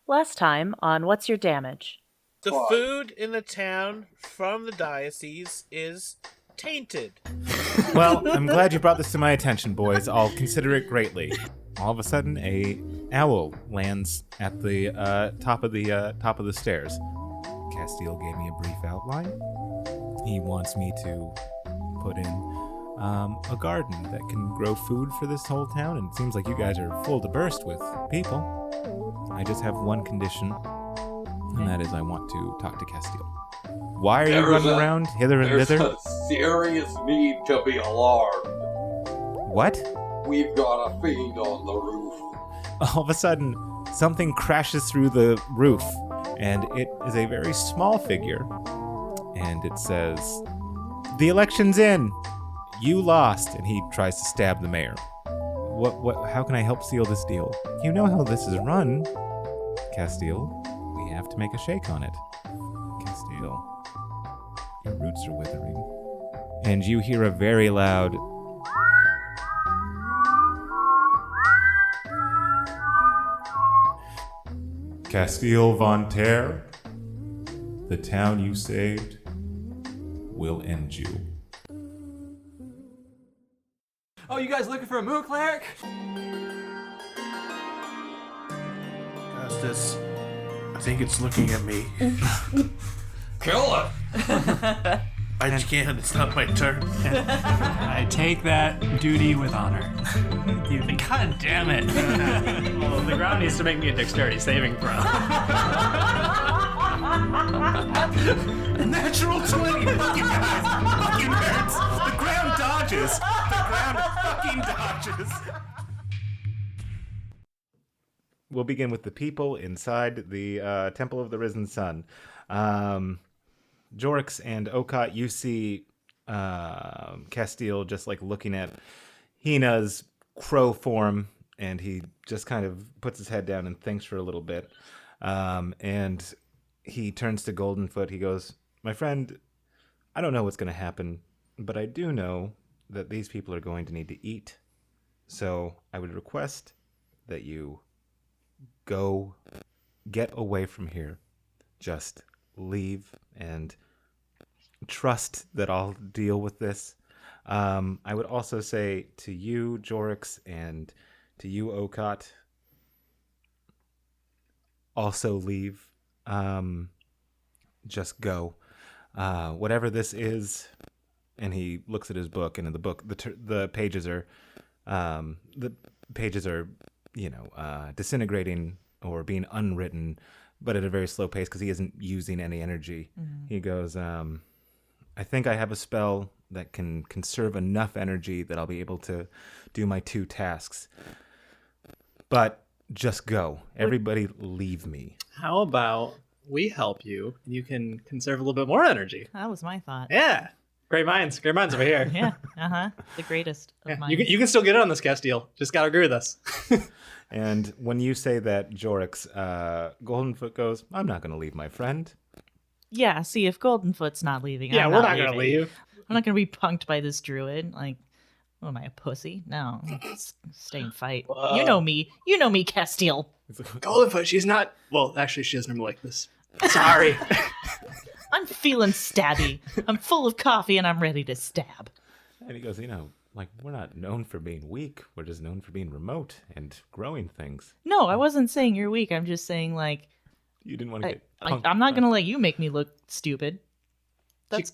Last time on What's Your Damage? The food in the town from the diocese is tainted. Well, I'm glad you brought this to my attention, boys. I'll consider it greatly. All of a sudden, a owl lands at the top of the stairs. Castile gave me a brief outline. He wants me to put in a garden that can grow food for this whole town, and it seems like you guys are full to burst with people. I just have one condition, and that is I want to talk to Castile. Why are you running around hither and thither? There's a serious need to be alarmed. What? We've got a fiend on the roof. All of a sudden, something crashes through the roof, and it is a very small figure, and it says, "The election's in! You lost!" And he tries to stab the mayor. How can I help seal this deal? You know how this is run, Castile. We have to make a shake on it. Castile, your roots are withering. And you hear a very loud Castile Von Terre, the town you saved will end you. Oh, you guys looking for a moon cleric? Justice, I think it's looking at me. Kill it! I can't, it's not my turn. I take that duty with honor. God damn it. Well, the ground needs to make me a dexterity saving throw. A natural 20! You guys! Fucking nerds! The ground dodges! The ground fucking dodges! We'll begin with the people inside the Temple of the Risen Sun. Jorix and Okot, you see Castile just like looking at Hina's crow form, and he just kind of puts his head down and thinks for a little bit. And he turns to Goldenfoot. He goes, "My friend, I don't know what's going to happen, but I do know that these people are going to need to eat. So I would request that you go get away from here. Just leave and trust that I'll deal with this." I would also say to you, Jorix, and to you, Okot, also leave. Just go. Whatever this is, and he looks at his book, and in the book, the pages are, disintegrating or being unwritten, but at a very slow pace because he isn't using any energy. Mm-hmm. He goes, "I think I have a spell that can conserve enough energy that I'll be able to do my 2 tasks. But just go. Everybody leave me." How about we help you and you can conserve a little bit more energy? That was my thought. Yeah. Great minds over here. Yeah, the greatest of minds. You can still get in on this, Castile. Just gotta agree with us. And when you say that, Jorix, Goldenfoot goes, "I'm not going to leave my friend." Yeah, see, if Goldenfoot's not leaving, Yeah, I'm we're not not gonna leaving. leave. I'm not going to be punked by this druid. Like, what am I, a pussy? No, stay and fight. You know me, Castile. Goldenfoot, she's not. Well, actually, she doesn't like this. Sorry. I'm feeling stabby. I'm full of coffee and I'm ready to stab. And he goes, we're not known for being weak. We're just known for being remote and growing things. No, I wasn't saying you're weak. I'm just saying, like, You didn't want to get punked. I'm not going to let you make me look stupid.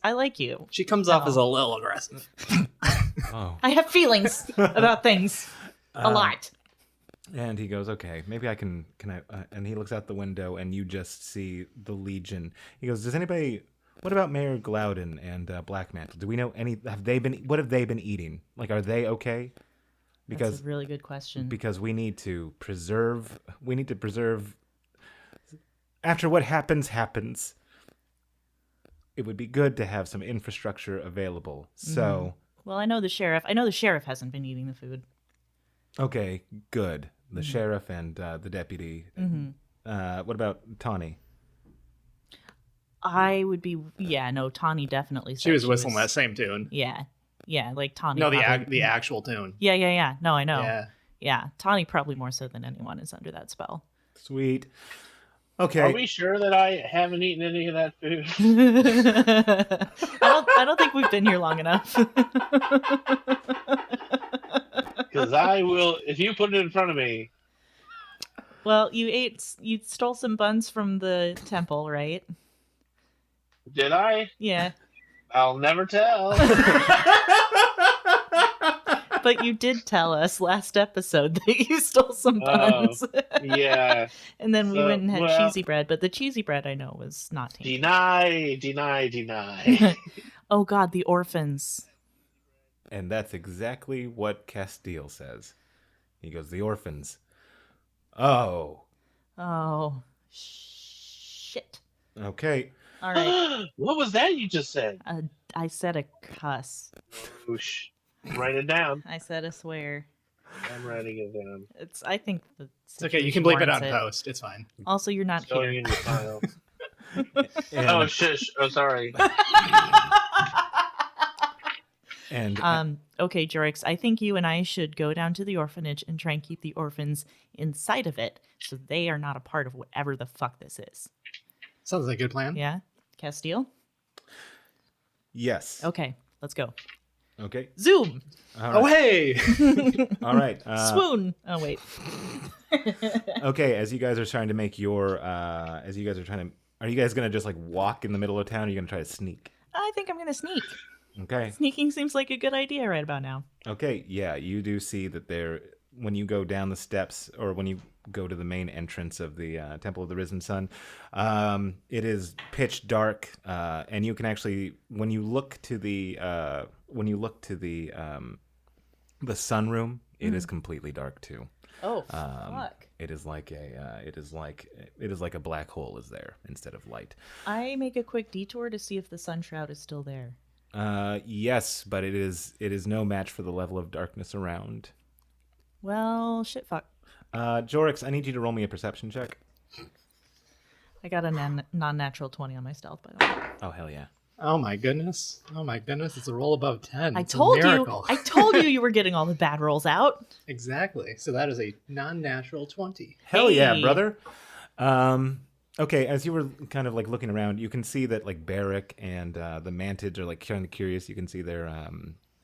I like you. She comes off as a little aggressive. Oh. I have feelings about things a lot. And he goes, "Okay, maybe I can I?" And he looks out the window, and you just see the Legion. He goes, what about Mayor Glouden and Blackmantle? Do we know what have they been eating? Like, are they okay? Because That's a really good question. Because we need to preserve, after what happens. It would be good to have some infrastructure available. So, well, I know the sheriff hasn't been eating the food. Okay, good. The sheriff and the deputy. Mm-hmm. What about Tawny? I would be, Tawny definitely said She was whistling that same tune. Yeah, like Tawny. No, the actual tune. Yeah. No, I know. Yeah. Yeah, Tawny probably more so than anyone is under that spell. Sweet. Okay. Are we sure that I haven't eaten any of that food? I don't think we've been here long enough. Because I will, if you put it in front of me. Well, you stole some buns from the temple, right? Did I? Yeah. I'll never tell. But you did tell us last episode that you stole some buns. Yeah. And then we So, went and had well- cheesy bread, but the cheesy bread I know was not tainted. Deny. Oh God, the orphans. And that's exactly what Castile says. He goes, the orphans. Oh. Oh, shit. Okay. All right. What was that you just said? I said a cuss. Whoosh. Write it down. I said a swear. I'm writing it down. I think It's okay. You can bleep it out in post. It's fine. Also, you're not Going here. in your file. And, Oh, shush. Oh, sorry. and Okay, Jorix, I think you and I should go down to the orphanage and try and keep the orphans inside of it so they are not a part of whatever the fuck this is. Sounds like a good plan. Yeah? Castile? yes. Okay, let's go. Okay. Zoom! All Oh, right. hey! All right. Swoon! Oh, wait. Okay, as you guys are trying to make your, are you guys going to just like walk in the middle of town or are you going to try to sneak? I think I'm going to sneak. Okay. Sneaking seems like a good idea right about now. Okay, yeah, you do see that when you go down the steps or when you go to the main entrance of the Temple of the Risen Sun, it is pitch dark, and you can actually, when you look to the sunroom, it is completely dark too. Oh, fuck. It is like a black hole is there instead of light. I make a quick detour to see if the sun shroud is still there. Yes, but it is no match for the level of darkness around. Well, shit fuck. Jorix, I need you to roll me a perception check. I got a non-natural 20 on my stealth, by the way. Oh, hell yeah. Oh my goodness. It's a roll above 10. I It's a told you miracle. you were getting all the bad rolls out. Exactly. So that is a non-natural 20. Hell yeah, Hey. brother. Okay, as you were kind of like looking around, you can see that like Barrick and the mantids are like kind of curious. You can see their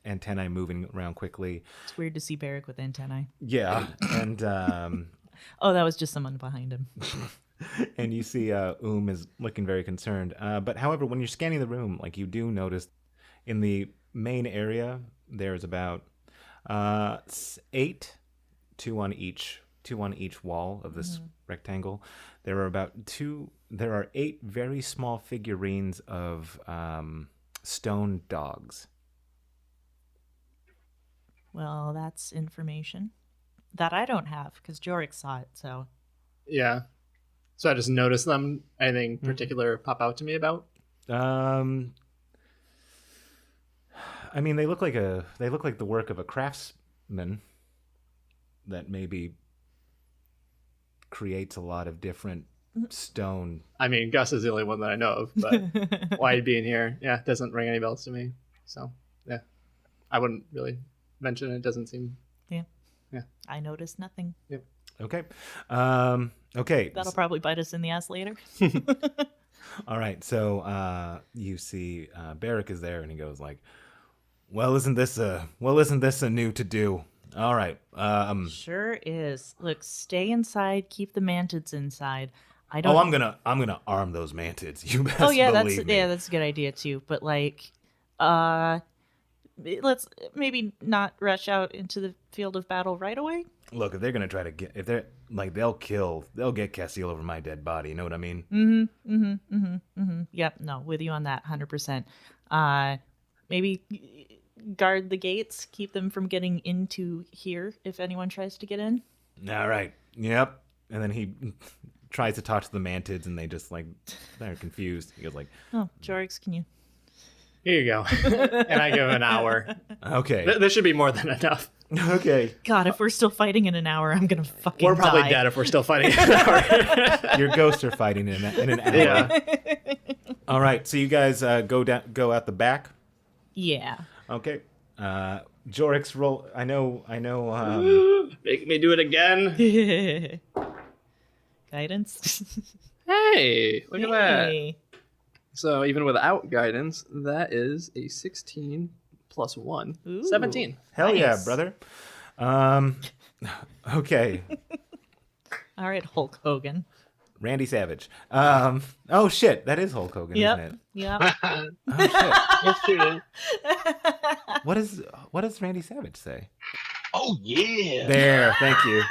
antennae moving around quickly. It's weird to see Barrick with antennae. Yeah, and Oh, that was just someone behind him. and you see is looking very concerned. But however, when you're scanning the room, like you do notice in the main area, there's about 8, two on each wall of this rectangle. There are 8 very small figurines of stone dogs. Well, that's information that I don't have because Jorix saw it. So Yeah. So I just noticed them. Anything particular pop out to me about? I mean, they look like the work of a craftsman that maybe creates a lot of different stone. I mean, Gus is the only one that I know of, but why he'd be in here, yeah, doesn't ring any bells to me. So, yeah. I wouldn't really mention it. It doesn't seem... I noticed nothing. Okay. Okay. That'll probably bite us in the ass later. All right. So you see Barrick is there and he goes like, well, isn't this a new to do? All right. Sure is. Look, stay inside. Keep the mantids inside. I don't. Oh, I'm gonna arm those mantids. You best Oh yeah, believe me. that's a good idea too. But like, let's maybe not rush out into the field of battle right away. Look, if they're gonna try to they'll get Castile over my dead body. You know what I mean? Yep. No, with you on that, 100%. Maybe guard the gates, keep them from getting into here if anyone tries to get in. All right. Yep. And then he tries to talk to the mantids, and they just like they're confused. He goes like, Oh, Jorix, can you? Here you go. And I give him an hour. okay, This should be more than enough. okay. God, if we're still fighting in an hour, I'm gonna fucking We're probably die. dead if we're still fighting in an hour. Your ghosts are fighting in an hour. Yeah. All right. So you guys go out the back. Yeah. Okay. Jorix, roll. I know. Make me do it again. Guidance. Hey, look at that. Yay. So even without guidance, that is a 16 plus 1. Ooh. 17. Hell yeah, Nice. brother. Okay. All right, Hulk Hogan. Randy Savage. Oh shit, that is Hulk Hogan, isn't it? Yep. Oh shit. Yesterday. What does Randy Savage say? Oh yeah. There, thank you.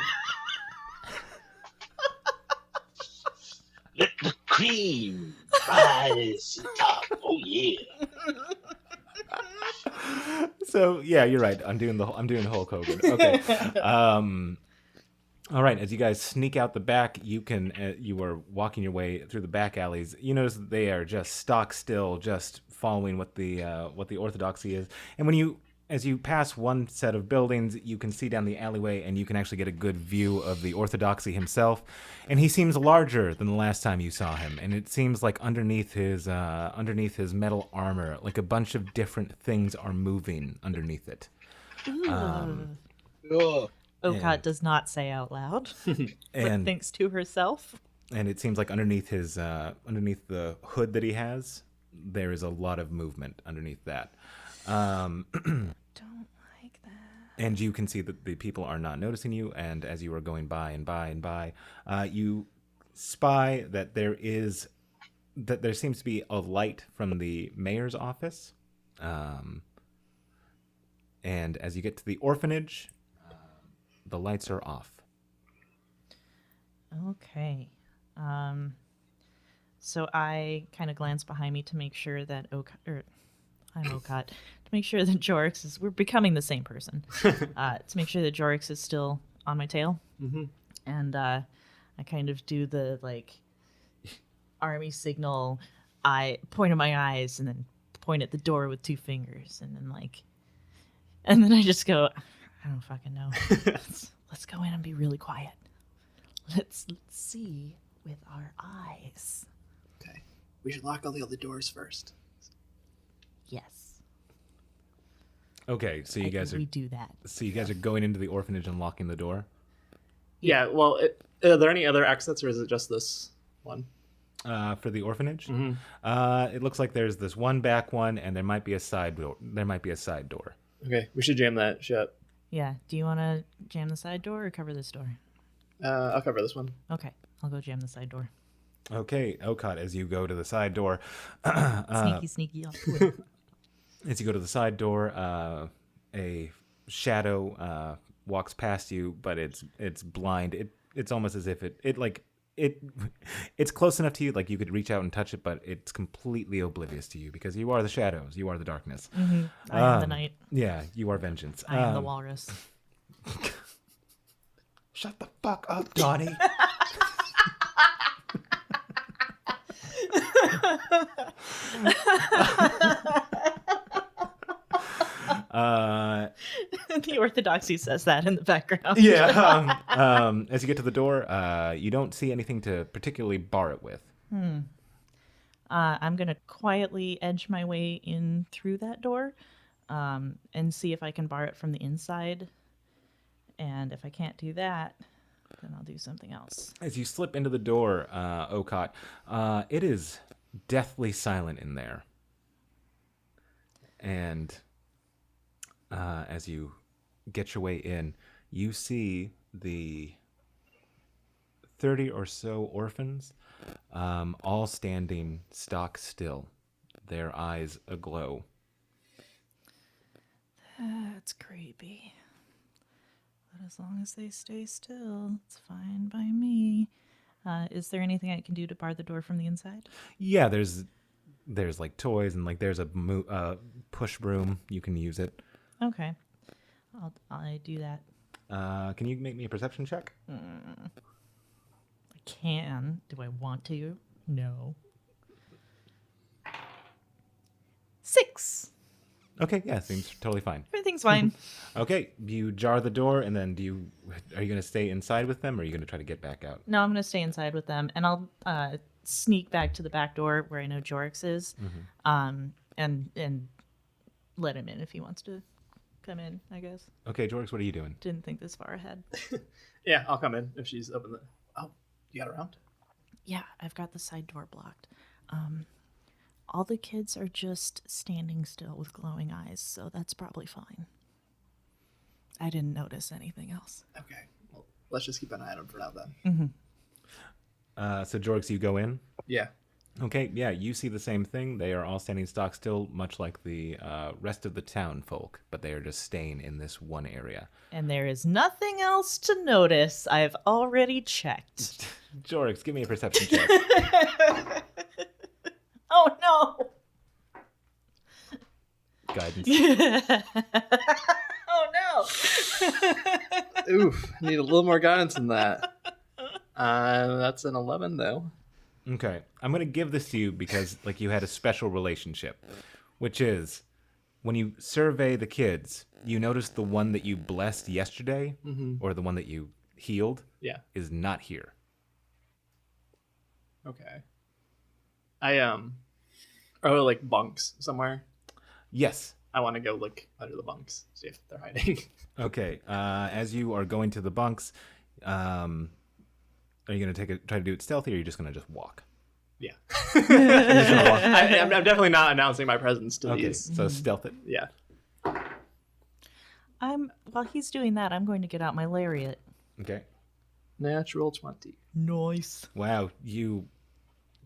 Let the cream rise to the top. Oh yeah. So yeah, you're right. I'm doing Hulk Hogan. Okay. All right. As you guys sneak out the back, you are walking your way through the back alleys. You notice that they are just stock still, just following what the Orthodoxy is. And as you pass one set of buildings, you can see down the alleyway, and you can actually get a good view of the Orthodoxy himself. And he seems larger than the last time you saw him. And it seems like underneath his metal armor, like a bunch of different things are moving underneath it. Ugh. Okat does not say out loud, but And thinks to herself. and it seems like underneath the hood that he has, there is a lot of movement underneath that. Don't like that. And you can see that the people are not noticing you, and as you are going by and by and by, you spy that there seems to be a light from the mayor's office. And as you get to the orphanage, the lights are off. Okay. So I kind of glance behind me to make sure that I'm Okat, to make sure that Jorix is. We're becoming the same person. To make sure that Jorix is still on my tail. Mm-hmm. And I kind of do the army signal. I point at my eyes and then point at the door with 2 fingers, and then I just go, I don't fucking know. Let's go in and be really quiet. Let's see with our eyes. Okay. We should lock all the other doors first. Yes. Okay, so you guys we do that. are going into the orphanage and locking the door. Yeah, well, are there any other exits, or is it just this one? For the orphanage, Mm-hmm. it looks like there's this one back one, and there might be a side door. Okay, we should jam that shut. Yeah. Do you want to jam the side door or cover this door? I'll cover this one. Okay. I'll go jam the side door. Okay, Okat, as you go to the side door, Sneaky. as you go to the side door, a shadow walks past you, but it's blind. It's almost as if it's close enough to you, like you could reach out and touch it, but it's completely oblivious to you because you are the shadows, you are the darkness. Mm-hmm. I am the night. Yeah, you are vengeance. I am the walrus. Shut the fuck up, Donnie. The Orthodoxy says that in the background. Yeah. As you get to the door, you don't see anything to particularly bar it with. I'm going to quietly edge my way in through that door and see if I can bar it from the inside. And if I can't do that, then I'll do something else. As you slip into the door, Okat, it is deathly silent in there. And as you get your way in, you see the 30 or so orphans, all standing stock still, their eyes aglow. That's creepy. But as long as they stay still, it's fine by me. Is there anything I can do to bar the door from the inside? Yeah, there's like toys and like there's a push broom. You can use it. Okay. I do that. Can you make me a perception check? I can. Do I want to? No. 6. Okay, yeah, seems totally fine. Everything's fine. Okay, you jar the door, and then are you going to stay inside with them, or are you going to try to get back out? No, I'm going to stay inside with them, and I'll sneak back to the back door where I know Jorix is, and let him in if he wants to come in, I guess. Okay, Jorix, what are you doing? Didn't think this far ahead. Yeah, I'll come in if she's open. Oh, You got around? Yeah, I've got the side door blocked. All the kids are just standing still with glowing eyes, so that's probably fine. I didn't notice anything else. Okay. Well, let's just keep an eye on them for now then. So Jorgs, you go in. Yeah. Okay, yeah, you see the same thing. They are all standing stock still, much like the rest of the townsfolk, but they are just staying in this one area. And there is nothing else to notice. I've already checked. Jorgs, give me a perception check. Oh no! Guidance. Oh no! Oof. Need a little more guidance than that. That's an 11 though. Okay, I'm gonna give this to you because like you had a special relationship, which is when you survey the kids, you notice the one that you blessed yesterday, or the one that you healed, Yeah. is not here. Okay. Are like bunks somewhere? Yes. I want to go look under the bunks, see if they're hiding. Okay. As you are going to the bunks, are you gonna try to do it stealthy, or are you just gonna just walk? Yeah. You're just gonna walk. I'm definitely not announcing my presence to Okay, these. so stealth it. Yeah. While he's doing that, I'm going to get out my lariat. Okay. Natural 20. Nice. Wow, you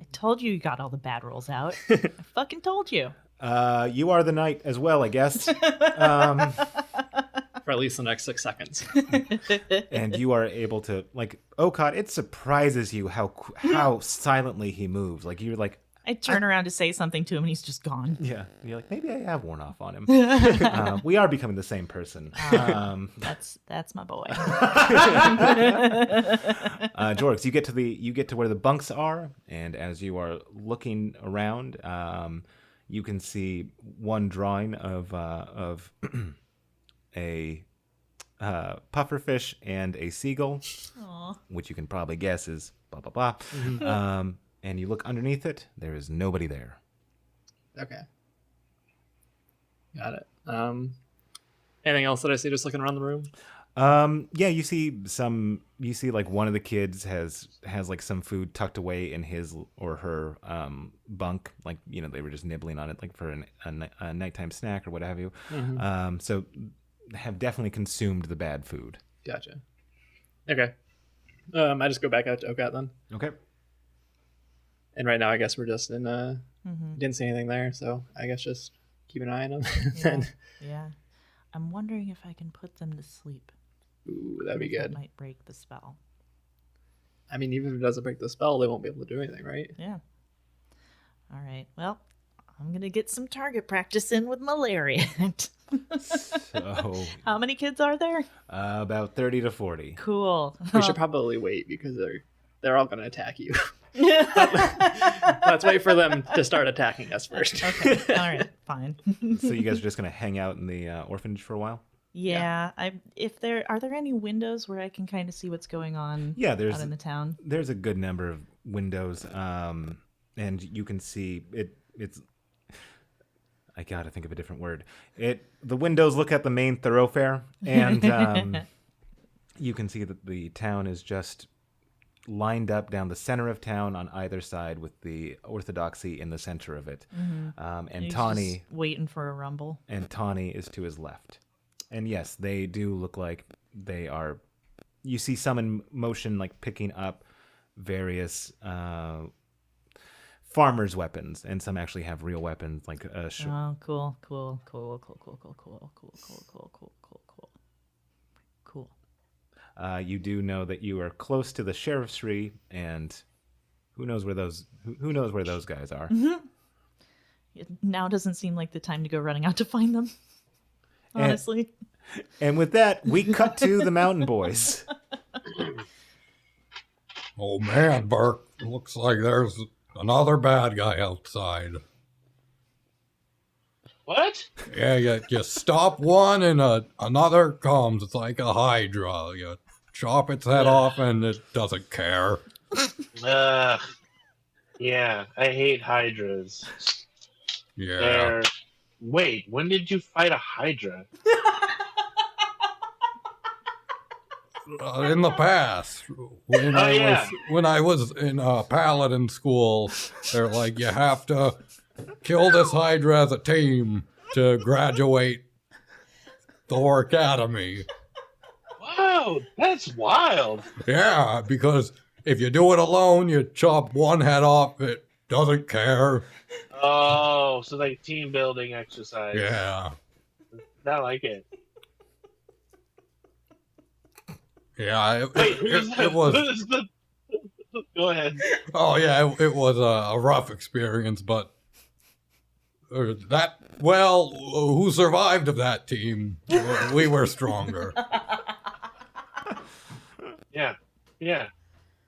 I told you got all the bad rolls out. I fucking told you. you are the knight as well, I guess. For at least the next 6 seconds. And you are able to like Okot. It surprises you how silently he moves. Like you're like, I turn around to say something to him, and he's just gone. yeah. You're like, maybe I have worn off on him. We are becoming the same person. That's my boy. Jorgs, you get to where the bunks are, and as you are looking around, you can see one drawing of a pufferfish and a seagull, which you can probably guess is blah blah blah. And you look underneath it. There is nobody there. Okay. Got it. Anything else that I see just looking around the room? Yeah, you see like one of the kids has like some food tucked away in his or her bunk, like they were just nibbling on it like for a nighttime snack or what have you. So have definitely consumed the bad food. Gotcha. Okay. I just go back out to Okat then. Okay. And right now I guess we're just in didn't see anything there, so I guess just keep an eye on them. Yeah. I'm wondering if I can put them to sleep. Ooh, that'd be If that good. might break the spell. I mean, even if it doesn't break the spell, they won't be able to do anything, right? Yeah. All right. Well, I'm going to get some target practice in with my lariat. So How many kids are there? about 30 to 40. Cool. We should probably wait because they're all going to attack you. Let's wait for them to start attacking us first. Okay. All right. Fine. So you guys are just gonna hang out in the orphanage for a while? Yeah. Are there any windows where I can kind of see what's going on? Yeah, out in the town. There's a good number of windows, and you can see it. It's I gotta think of a different word. The windows look at the main thoroughfare, and you can see that the town is just lined up down the center of town on either side, with the Orthodoxy in the center of it. And He's Tawny just waiting for a rumble. and Tawny is to his left. And yes, they do look like they are. You see some in motion, like picking up various farmers' weapons, and some actually have real weapons, like a Oh, cool. Cool. You do know that you are close to the sheriff's-ry, and who knows where those guys are. It now doesn't seem like the time to go running out to find them. Honestly. And with that, we cut to the Mountain Boys. Oh man, Burke, looks like there's another bad guy outside. What? Yeah, you stop one and another comes. It's like a hydra. You chop its head off and it doesn't care. Yeah, I hate hydras. Yeah. Wait, when did you fight a hydra? in the past, when I was in paladin school, they're like, you have to kill this Hydra as a team to graduate Thor Academy. Wow, that's wild. Yeah, because if you do it alone, you chop one head off, it doesn't care. Oh, so like team building exercise. Yeah. I like it. Yeah, Wait, it was... who's the... Go ahead. Oh, yeah, it was a rough experience, but... who survived of that team? We were stronger. Yeah.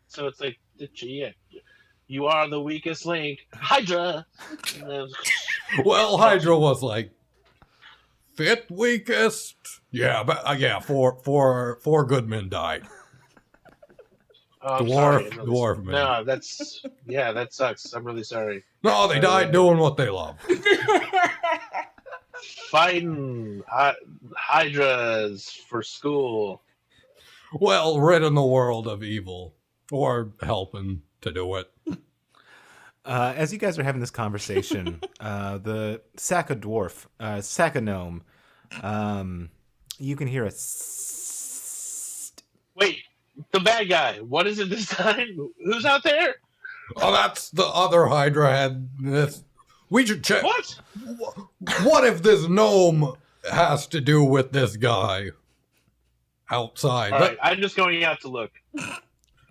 So it's like, yeah, you are the weakest link, Hydra. Well, Hydra was like fifth weakest. Yeah, but four good men died. Oh, I'm sorry. Dwarf men. No, that sucks. I'm really sorry. No, they died doing what they love. Fighting Hydras for school. Well, ridding the world of evil, or helping to do it. As you guys are having this conversation, the Saka dwarf, Saka gnome, you can hear a... Wait, the bad guy. What is it this time? Who's out there? Oh, that's the other Hydra head. We should check. What? What if this gnome has to do with this guy outside? All right, I'm just going out to look.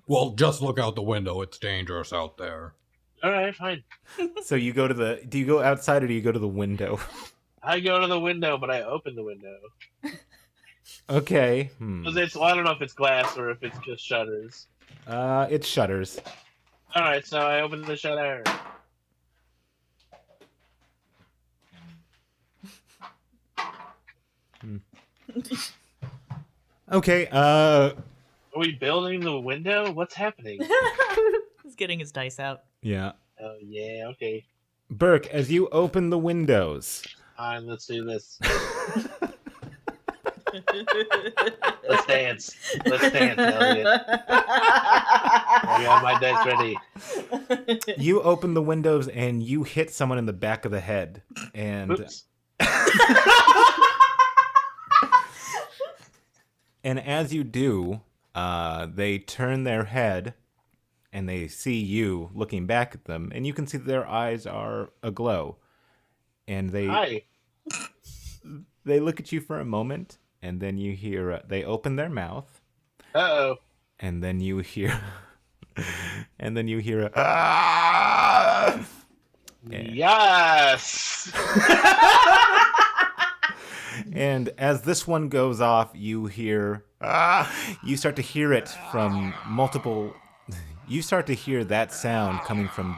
Well, just look out the window. It's dangerous out there. All right, fine. So you go to do you go outside or do you go to the window? I go to the window, but I open the window. Okay. I don't know if it's glass or if it's just shutters. It's shutters. All right, so I open the shutter. Okay. Are we building the window? What's happening? He's getting his dice out. Yeah. Oh yeah, okay. Burke, as you open the windows. Fine, let's do this. Let's dance. Elliot. I got my dice ready. You open the windows and you hit someone in the back of the head. And Oops. and as you do, they turn their head and they see you looking back at them, and you can see that their eyes are aglow. And Hi. they look at you for a moment, and then you hear they open their mouth. Uh-oh. And then you hear a ah! Yes. And as this one goes off, you hear you start to hear it from multiple. You start to hear that sound coming from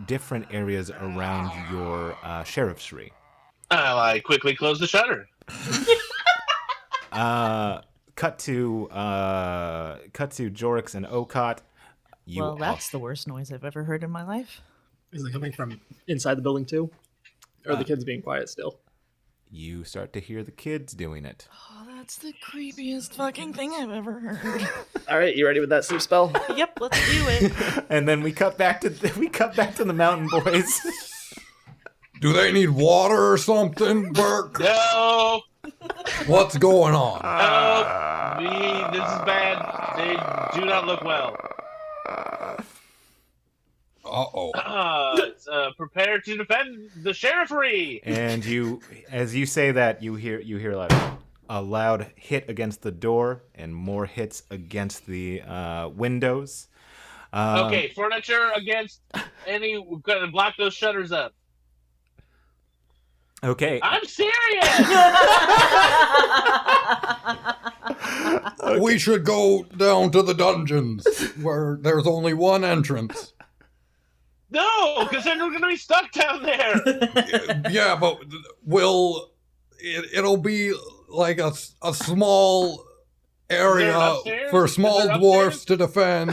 different areas around your sheriffsry. I quickly close the shutter. Cut to Jorix and Okot. Well, that's the worst noise I've ever heard in my life. Is it coming from inside the building too? Or are the kids being quiet still? You start to hear the kids doing it. Oh, that's the creepiest fucking thing I've ever heard. All right, you ready with that sleep spell? Yep, let's do it. And then we cut back to the mountain boys. Do they need water or something, Burke? No. What's going on? This is bad. They do not look well. Uh-oh. Prepare to defend the sheriffry. And as you say that, you hear a loud hit against the door and more hits against the windows. Okay, furniture against any. We're gonna block those shutters up. Okay. I'm serious. We should go down to the dungeons where there's only one entrance. No, because then we're gonna be stuck down there. Yeah, but it'll be like a small area for small dwarfs to defend.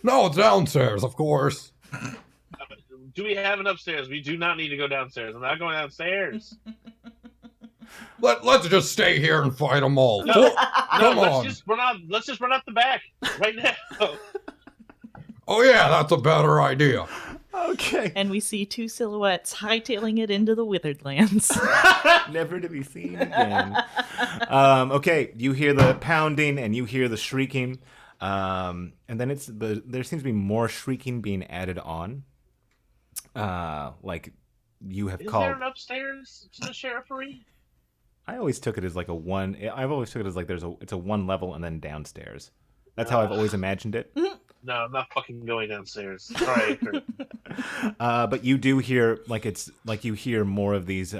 No, it's downstairs, of course. Do we have an upstairs? We do not need to go downstairs. I'm not going downstairs. Let's just stay here and fight them all. No, Come let's on. just run out. Let's just run out the back right now. Oh yeah, that's a better idea. Okay. And we see two silhouettes hightailing it into the withered lands. Never to be seen again. Okay, you hear the pounding and you hear the shrieking, and then there seems to be more shrieking being added on. Like you have Is called. there an upstairs to the sheriffery? I always took it as like a one. I've always took it as like it's a one level and then downstairs. That's how I've always imagined it. No, I'm not fucking going downstairs. Sorry. But you do hear you hear more of these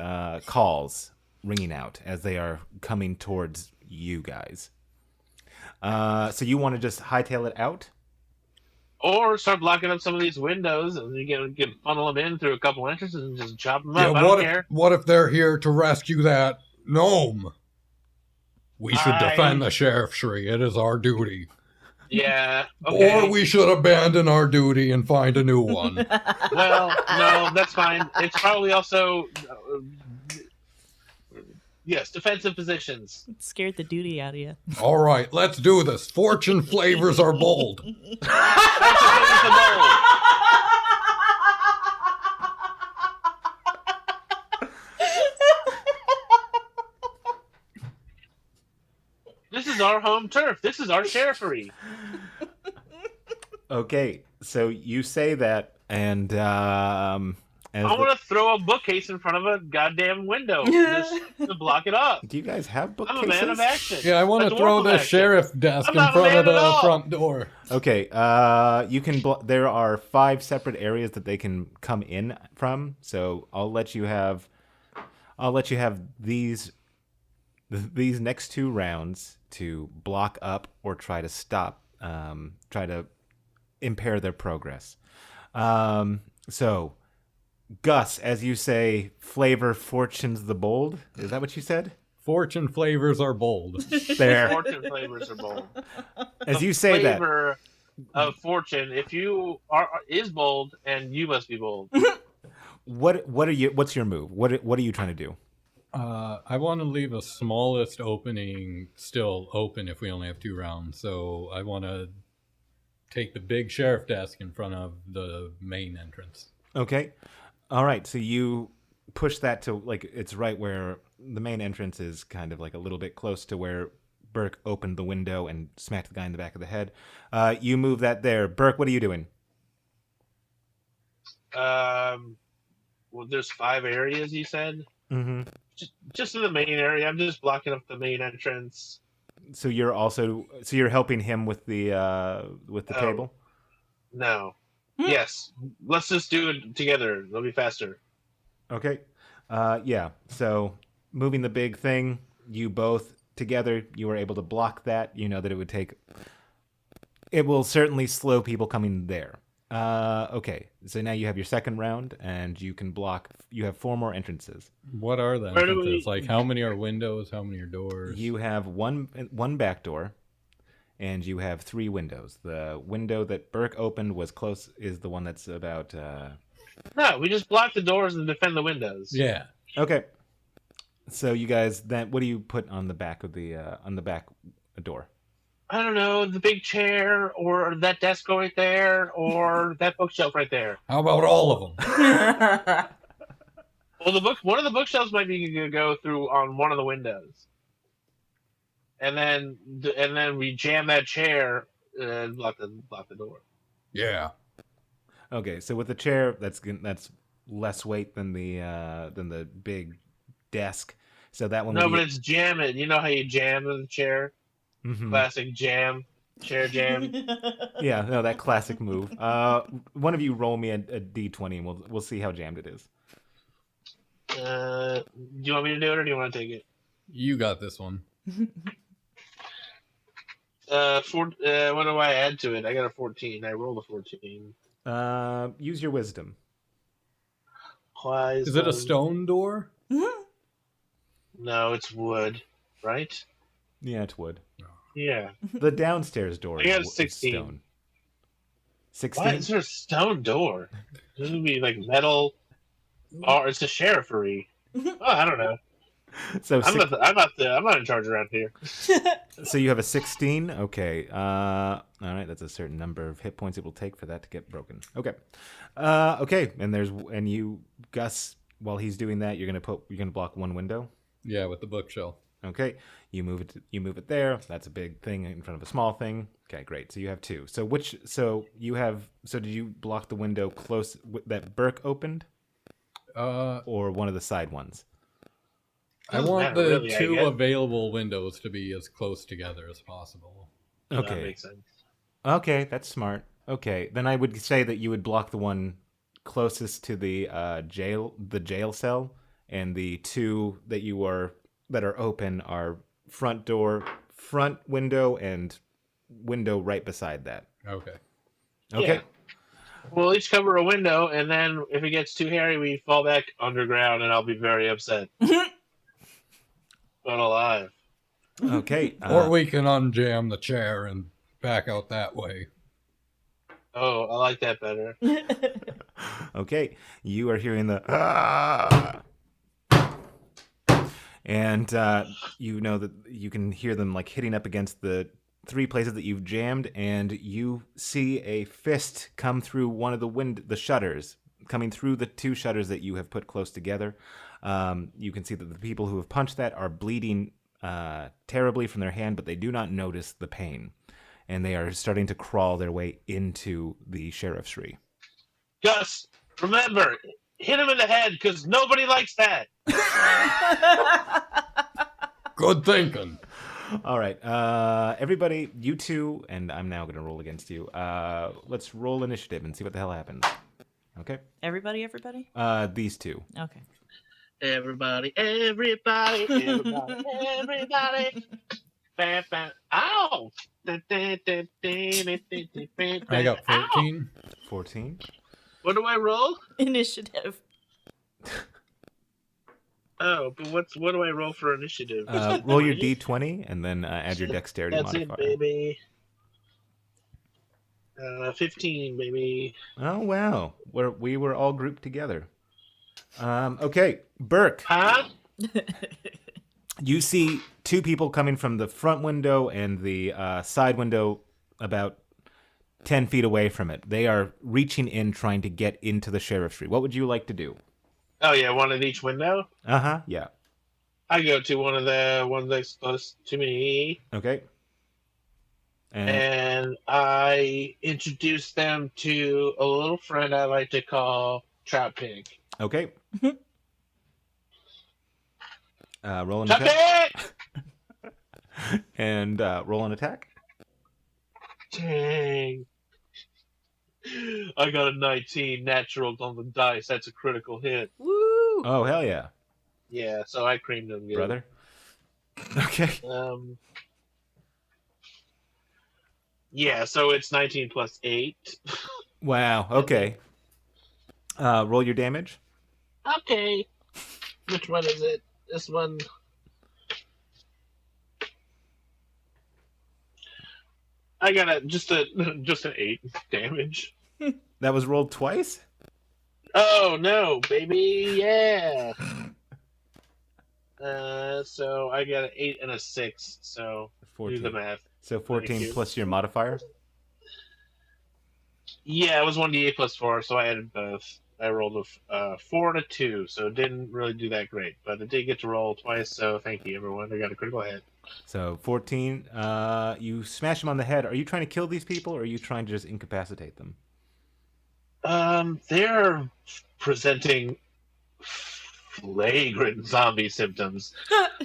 calls ringing out as they are coming towards you guys. So you want to just hightail it out? Or start blocking up some of these windows and you can funnel them in through a couple entrances and just chop them up. I don't care. What if they're here to rescue that gnome? We should defend the sheriffery. It is our duty. Yeah. Okay. Or we should abandon our duty and find a new one. Well, no, that's fine. It's probably also yes, defensive positions. It scared the duty out of you. All right, let's do this. Fortune flavors are bold. This is our home turf. This is our sheriffery. Okay, so you say that, and I want to throw a bookcase in front of a goddamn window just to block it up. do you guys have bookcases? I'm a man of action. Yeah, I want to throw the sheriff desk in front of the front door. Okay, you can. There are 5 separate areas that they can come in from. So I'll let you have these next 2 rounds to block up or try to stop, try to impair their progress. So, Gus, as you say, flavor fortunes the bold. Is that what you said? Fortune flavors are bold. There. Fortune flavors are bold. As you say that. Flavor of fortune, if you is bold, and you must be bold. What's your move? What are you trying to do? I want to leave the smallest opening still open if we only have 2 rounds. So I want to take the big sheriff desk in front of the main entrance. Okay. All right. So you push that to it's right where the main entrance is, kind of like a little bit close to where Burke opened the window and smacked the guy in the back of the head. You move that there. Burke, what are you doing? Well, there's 5 areas you said. Mm-hmm. Just in the main area. I'm just blocking up the main entrance. So you're helping him with the table? No. Yes. Let's just do it together. It'll be faster. Okay. Yeah. So moving the big thing, you both together, you were able to block that. You know that it will certainly slow people coming there. Okay. So now you have your second round, and you can block. You have 4 more entrances. What are the entrances? Like, how many are windows? How many are doors? You have one back door, and you have 3 windows. The window that Burke opened is the one that's about. No, we just block the doors and defend the windows. Yeah. Okay. So you guys, then what do you put on the back of the back door? I don't know, the big chair, or that desk right there, or that bookshelf right there. How about all of them? Well, one of the bookshelves might be to go through on one of the windows, and then we jam that chair and block the door. Yeah. Okay, so with the chair, that's less weight than the big desk. So that one. No, but it's jam it. You know how you jam the chair? Mm-hmm. Classic jam, chair jam. Yeah, no, that classic move. One of you roll me a d20, and we'll see how jammed it is. Do you want me to do it, or do you want to take it? You got this one. What do I add to it? I got a 14. I rolled a 14. Use your wisdom. Is it a stone door? No, it's wood, right? Yeah, it's wood. Yeah. The downstairs door I got a is 16. stone. 16? Why is there a stone door? This would be like metal. Or it's a sheriffery. Oh, I don't know. So I'm not in charge around here. So you have a 16. Okay. All right. That's a certain number of hit points it will take for that to get broken. Okay. Okay. And you, Gus, while he's doing that, you're gonna block one window. Yeah, with the bookshelf. Okay. You move it there. That's a big thing in front of a small thing. Okay, great. So you have two. So did you block the window close that Burke opened? Or one of the side ones? I want matter, the really, I two guess. available windows to be as close together as possible. That Okay. makes sense. Okay, that's smart. Okay, then I would say that you would block the one closest to the jail cell, and the two that are open are front window, and window right beside that. Okay. Okay. Yeah. We'll each cover a window, and then if it gets too hairy, we fall back underground, and I'll be very upset. But alive. Okay. Or we can unjam the chair and back out that way. Oh, I like that better. Okay, you are hearing the and you know that you can hear them like hitting up against the three places that you've jammed, and you see a fist come through one of the shutters, coming through the two shutters that you have put close together. You can see that the people who have punched that are bleeding terribly from their hand, but they do not notice the pain, and they are starting to crawl their way into the sheriff's-ry. Gus, remember, hit him in the head, because nobody likes that. Good thinking. All right, everybody, you two, and I'm now going to roll against you. Let's roll initiative and see what the hell happens. Okay? Everybody? These two. Okay. Everybody. Bam, bam. Ow! I got 14. 14. What do I roll? Initiative. Oh, but what do I roll for initiative? Roll your d20 and then add your dexterity That's modifier. it, baby. 15, baby. Oh, wow. We were all grouped together. Okay, Burke. Huh? You see two people coming from the front window and the side window about 10 feet away from it. They are reaching in, trying to get into the sheriff's-ry. What would you like to do? Oh, yeah, one at each window? Uh-huh, yeah. I go to one of the ones that's close to me, Okay. and I introduce them to a little friend I like to call Trout Pig. Okay. Roll an Trout attack. Pig! And roll an attack. Dang. I got a 19 natural on the dice. That's a critical hit. Woo! Oh, hell yeah. Yeah, so I creamed them good. Brother. Okay. Yeah, so it's 19 plus 8. Wow, okay. Roll your damage. Okay. Which one is it? This one. I got just an 8 damage. That was rolled twice? Oh no, baby, yeah. So I got an 8 and a 6. So 14. do the math. So 14 plus your modifier? Yeah, it was 1d8 plus 4, so I added both. I rolled a 4 and a 2, so it didn't really do that great. But it did get to roll twice, so thank you, everyone. I got a critical hit. So 14. You smash them on the head. Are you trying to kill these people, or are you trying to just incapacitate them? They're presenting flagrant zombie symptoms.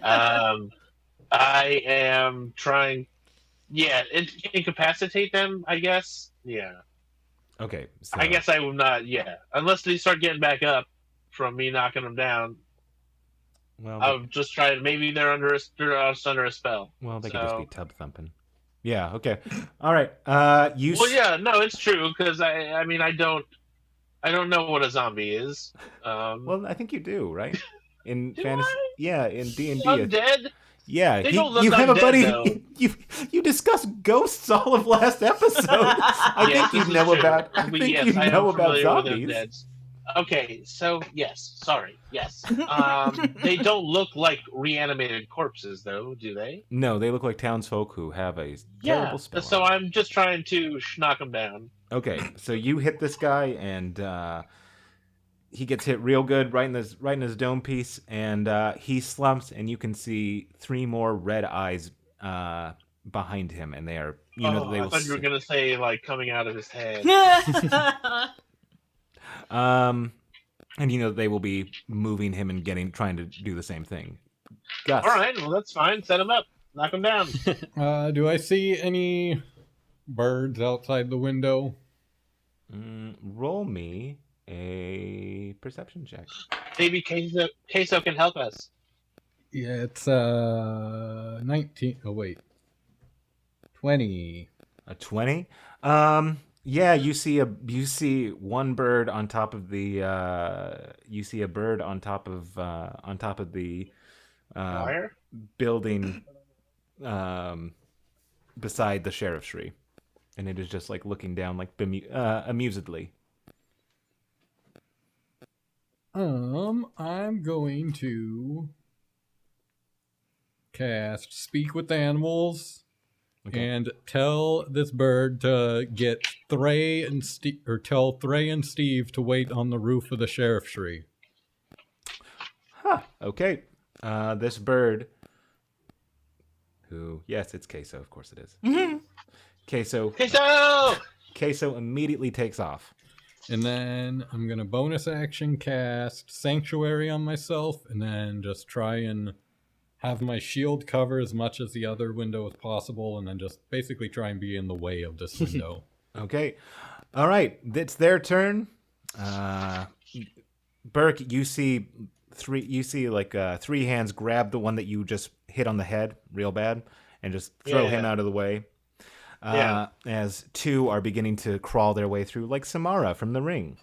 I am trying... Yeah, incapacitate them, I guess. Yeah. Okay. So, I guess I will not, yeah. Unless they start getting back up from me knocking them down. well, I'll just try to... Maybe they're under a spell. they could so... just be tub thumping. Yeah, okay. All right. Well, yeah, no, it's true, because I mean, I don't know what a zombie is. Well, I think you do, right? In Do fantasy, I? yeah, in D&D. Undead? Yeah, They don't look you have a undead, buddy. though. You discussed ghosts all of last episode. I Yes, think this you know is true. about. I But think yes, you I am know about familiar with zombies. undeads. Okay, so yes, sorry, yes. They don't look like reanimated corpses, though, do they? No, they look like townsfolk who have a Yeah. terrible spell So on them. I'm just trying to knock them down. Okay, so you hit this guy, and he gets hit real good right in his dome piece, and he slumps, and you can see 3 more red eyes behind him, and they are that they I will. thought you were gonna say like coming out of his head. And that they will be moving him and trying to do the same thing. Gus. All right, well that's fine. Set him up, knock him down. Do I see any birds outside the window? Roll me a perception check. Maybe Queso can help us. Yeah, it's 19. Oh wait, 20. A 20. Yeah, you see one bird on top of the you see a bird on top of the Wire? building beside the sheriff's tree, and it is just like looking down like amusedly. I'm going to cast Speak with Animals. Okay. And tell this bird to get Thray and tell Thray and Steve to wait on the roof of the sheriff's tree. Okay. This bird, yes, it's Queso. Of course it is. Mm-hmm. Queso immediately takes off. And then I'm gonna bonus action cast Sanctuary on myself, and then just try and have my shield cover as much as the other window as possible, and then just basically try and be in the way of this window. Okay. All right. It's their turn. Burke, you see 3 hands grab the one that you just hit on the head real bad and just throw him out of the way. As 2 are beginning to crawl their way through, like Samara from The Ring.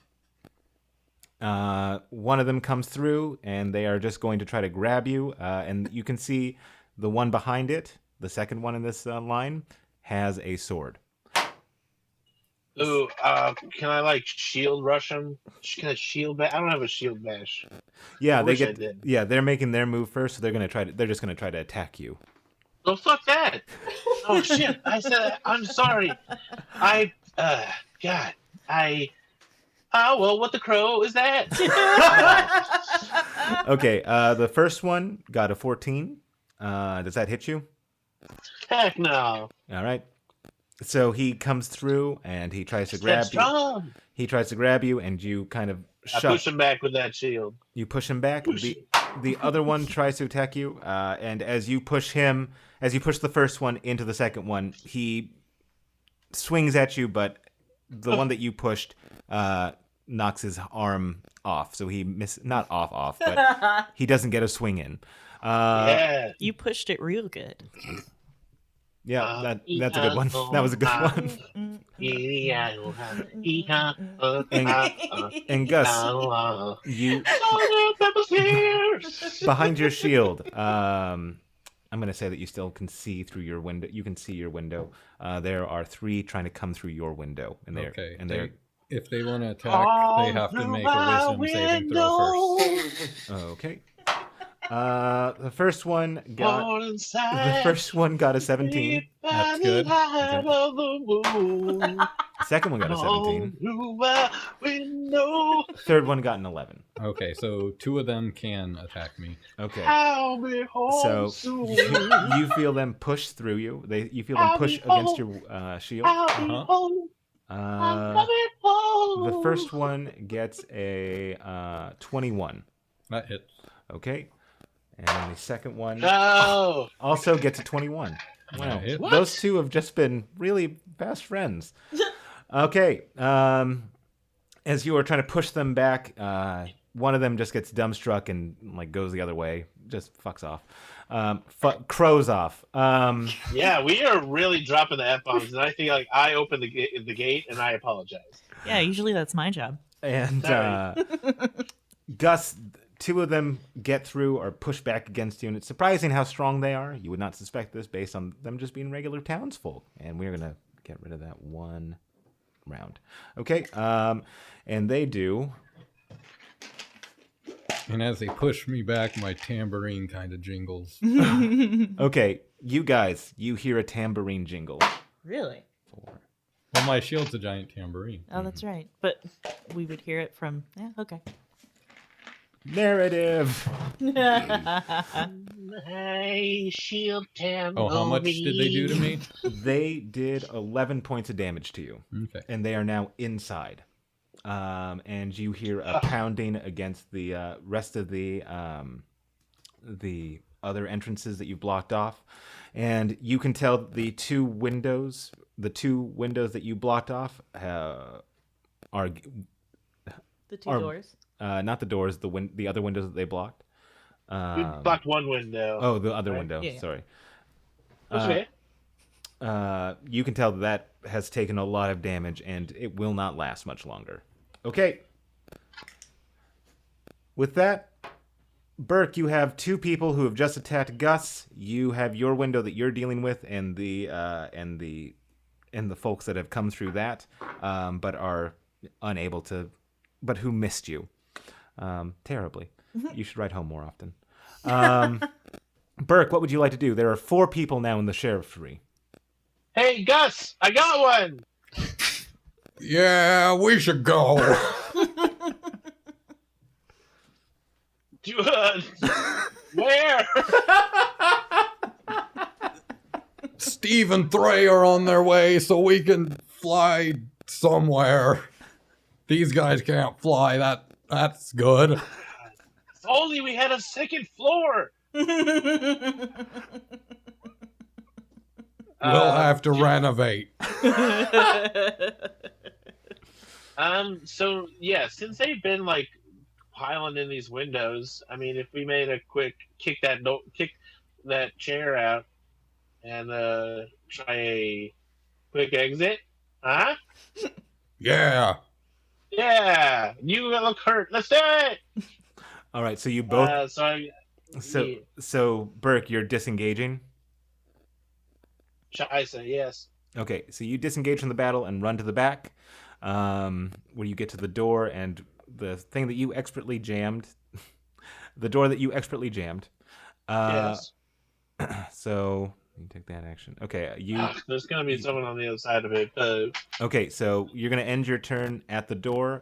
One of them comes through, and they are just going to try to grab you. And you can see the one behind it, the second one in this line, has a sword. Ooh, can I like shield rush him? Can I shield bash? I don't have a shield bash. Yeah, I did. Yeah, they're making their move first, so they're just gonna try to attack you. Oh fuck that! Oh shit! I'm sorry. God, well, what the crow is that? Okay, the first one got a 14. Does that hit you? Heck no. All right. So he comes through and he tries to grab you. Strong. He tries to grab you, and you kind of push him back with that shield. You push him back. The other one tries to attack you, and as you push the first one into the second one, he swings at you, but the one that you pushed knocks his arm off, so he not off, but he doesn't get a swing in. You pushed it real good. Yeah, that's a good one. That was a good one. And Gus, you behind your shield. I'm gonna say that you still can see through your window. You can see your window. There are 3 trying to come through your window, and if they want to attack, they have to make a wisdom saving throw first. Okay. The first one got a 17. That's good. Okay. The second one got a 17. Third one got an 11. Okay, so 2 of them can attack me. Okay. So you feel them push through you. You feel them push against your shield. The first one gets a 21. That hits. Okay. And the second one also gets a 21. Wow. Those 2 have just been really fast friends. Okay. As you are trying to push them back, one of them just gets dumbstruck and like goes the other way. Just fucks off. Crows off. Yeah, we are really dropping the F-bombs, and I think like I opened the gate, and I apologize. Yeah, usually that's my job. And Gus, 2 of them get through or push back against you, and it's surprising how strong they are. You would not suspect this based on them just being regular townsfolk. And we're going to get rid of that 1 round. Okay, and they do And as they push me back, my tambourine kind of jingles. Okay, you guys, you hear a tambourine jingle. Really? Well, my shield's a giant tambourine. Oh, that's right. But we would hear it from. Yeah. Okay. Narrative. Hey, shield tam. Oh, how much did they do to me? They did 11 points of damage to you. Okay. And they are now inside. And you hear a pounding against the rest of the other entrances that you've blocked off. And you can tell the two windows that you blocked off are The two doors. not the doors, the other windows that they blocked. We blocked one window. Oh, the other Right? window. Yeah. Sorry. Okay. You can tell that has taken a lot of damage, and it will not last much longer. Okay. With that, Burke, you have two people who have just attacked Gus. You have your window that you're dealing with, and the folks that have come through that, but are unable to, but who missed you terribly. You should ride home more often. Burke, what would you like to do? There are 4 people now in the sheriff's-ry. Hey, Gus, I got one. Yeah, we should go. Where? Steve and Threy are on their way, so we can fly somewhere. These guys can't fly. That's good. If only we had a second floor. We'll have to renovate. So yeah, since they've been like piling in these windows, I mean, if we made a quick kick that chair out and try a quick exit, huh? Yeah. Yeah, you look hurt. Let's do it. All right, so you both. Yeah. So Burke, you're disengaging. Scheiße, yes. Okay, so you disengage from the battle and run to the back, where you get to the door and the thing that you expertly jammed, the door that you expertly jammed. Yes. So you take that action. Okay, There's gonna be someone on the other side of it. Okay, so you're gonna end your turn at the door.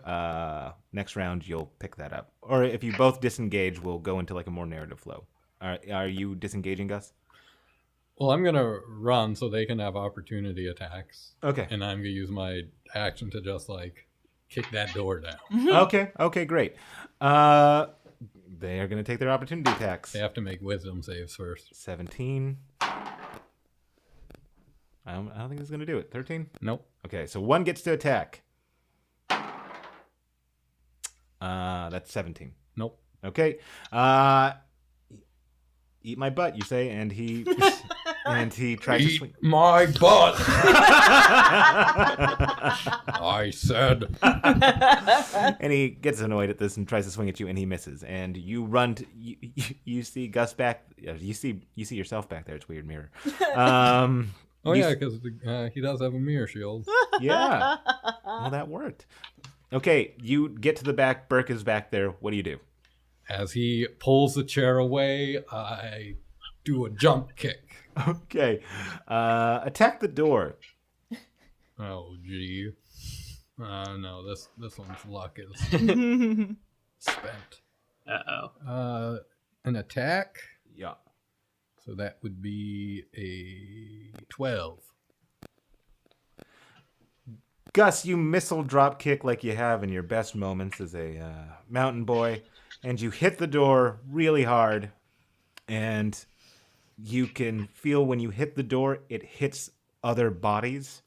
Next round, you'll pick that up, or if you both disengage, we'll go into like a more narrative flow. Are you disengaging, Gus? Well, I'm going to run so they can have opportunity attacks. Okay. And I'm going to use my action to just, like, kick that door down. Okay, great. They are going to take their opportunity attacks. They have to make wisdom saves first. 17. I don't think it's going to do it. 13? Nope. Okay, so one gets to attack. That's 17. Nope. Okay. Eat my butt, you say, and he tries to swing. Eat my butt. I said. And he gets annoyed at this and tries to swing at you, and he misses. And you run. You see Gus back. You see yourself back there. It's a weird mirror. Oh yeah, because he does have a mirror shield. Yeah. Well, that worked. Okay, you get to the back. Burke is back there. What do you do? As he pulls the chair away, I do a jump kick. Okay. Attack the door. Oh, gee. No, this one's luck is spent. Uh-oh. An attack? Yeah. So that would be a 12. Gus, you missile drop kick like you have in your best moments as a mountain boy. And you hit the door really hard, and you can feel when you hit the door, it hits other bodies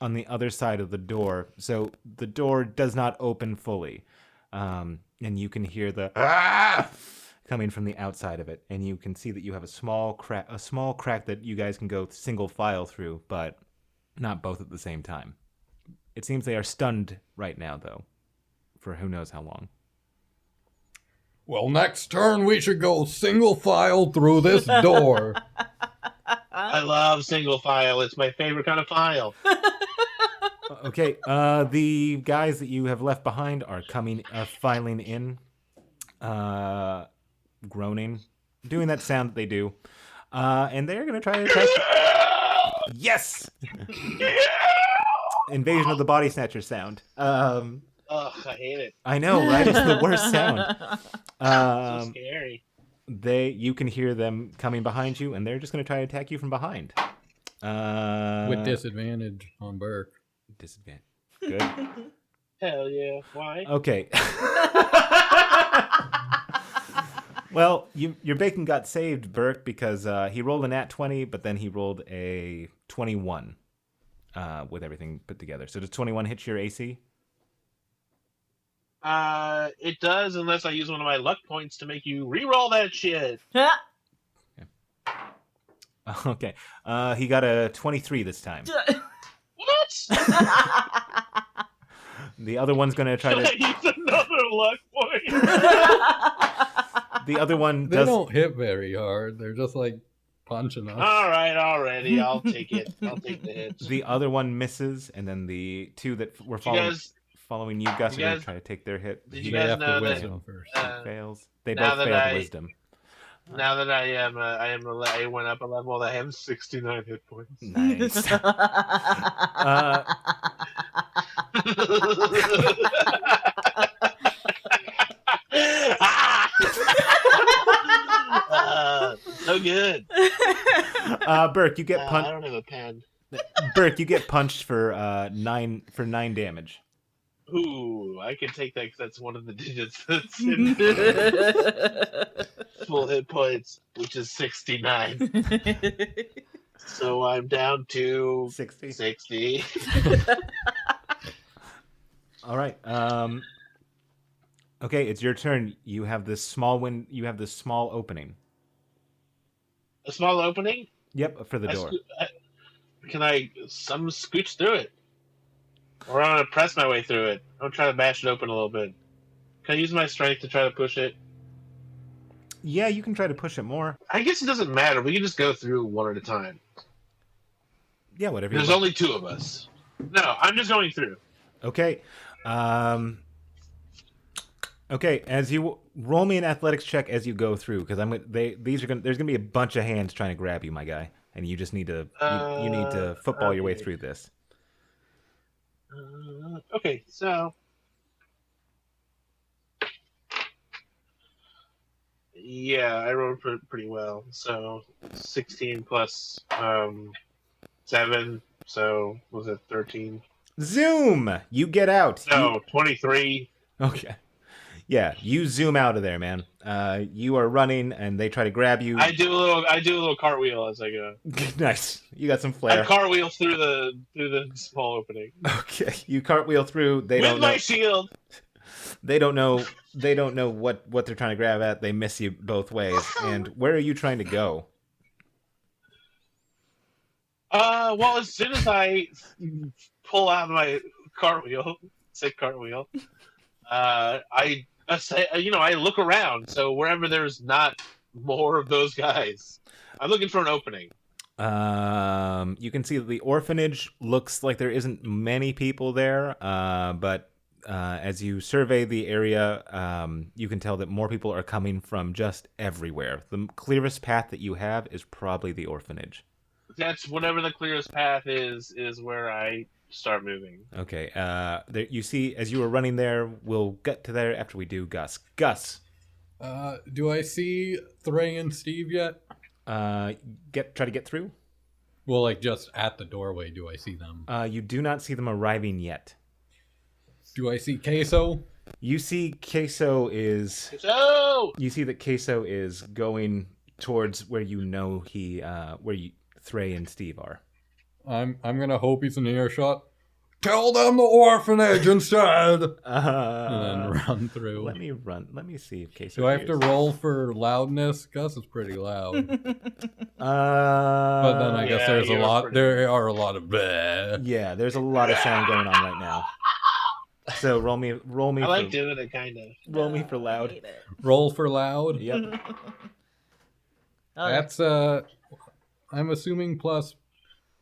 on the other side of the door. So the door does not open fully. And you can hear the coming from the outside of it. And you can see that you have a small crack that you guys can go single file through, but not both at the same time. It seems they are stunned right now, though, for who knows how long. Well, next turn we should go single file through this door. I love single file. It's my favorite kind of file. Okay, the guys that you have left behind are filing in. groaning, doing that sound that they do. And they're going to try to attack. Yes! Invasion of the Body Snatcher sound. Ugh, I hate it. I know, right? It's the worst sound. So scary. You can hear them coming behind you, and they're just going to try to attack you from behind. With disadvantage on Burke. Disadvantage. Good. Hell yeah. Why? Okay. Well, your bacon got saved, Burke, because he rolled a nat 20, but then he rolled a 21 with everything put together. So does 21 hit your AC? It does, unless I use one of my luck points to make you re-roll that shit. Okay. He got a 23 this time. What? The other one's going to try Can I to... use another luck point? The other one They does... don't hit very hard. They're just like punching us. All right, already. I'll take it. I'll take the hits. The other one misses, and then the two that were following you, Gus, are going to try to take their hit. Did you They guys have to know that? wisdom first. Fails. They now both that failed wisdom. Now that I went up a level, I have 69 hit points. Nice. So good. Burke, you get I punched. don't have a pen. Burke, you get punched for 9 damage. Ooh, I can take that because that's one of the digits that's in full hit points, which is 69. So I'm down to 60. All right. Okay, it's your turn. You have this small opening. A small opening? Yep, for the door. Can I scooch through it? Or I'm going to press my way through it. I'm going to try to bash it open a little bit. Can I use my strength to try to push it? Yeah, you can try to push it more. I guess it doesn't matter. We can just go through one at a time. Yeah, whatever. There's only two of us. No, I'm just going through. Okay. Okay, as you roll me an athletics check as you go through, because there's gonna be a bunch of hands trying to grab you, my guy, and you just need to you need to football your way through this. Okay, so yeah, I rolled pretty well. So 16 plus 7, so was it 13? Zoom! You get out. No, 23. Okay. Yeah, you zoom out of there, man. You are running, and they try to grab you. I do a little cartwheel as I go. Nice. You got some flair. I cartwheel through the small opening. Okay, you cartwheel through. They with don't know. my shield. They don't know. They don't know what they're trying to grab at. They miss you both ways. And where are you trying to go? Well, as soon as I pull out my cartwheel, I look around. So wherever there's not more of those guys, I'm looking for an opening. You can see that the orphanage looks like there isn't many people there, but as you survey the area, you can tell that more people are coming from just everywhere. The clearest path that you have is probably the orphanage. That's whatever the clearest path is where I start moving. Okay. There, you see, as you were running there, we'll get to there after we do Gus. Gus. Do I see Thray and Steve yet? Try to get through. Well, like just at the doorway, do I see them? You do not see them arriving yet. Do I see Queso? You see Queso is. Queso! You see that Queso is going towards where Thray and Steve are. I'm gonna hope he's in earshot. Tell them the orphanage instead. And then run through. Let me see if Queso. Do I have to roll for loudness? Gus is pretty loud. But then I guess there's a lot. There are a lot of bleh. Yeah, there's a lot of sound going on right now. So roll me. I like doing it, kind of. Roll me for loud. Roll for loud. Yep. That's I'm assuming plus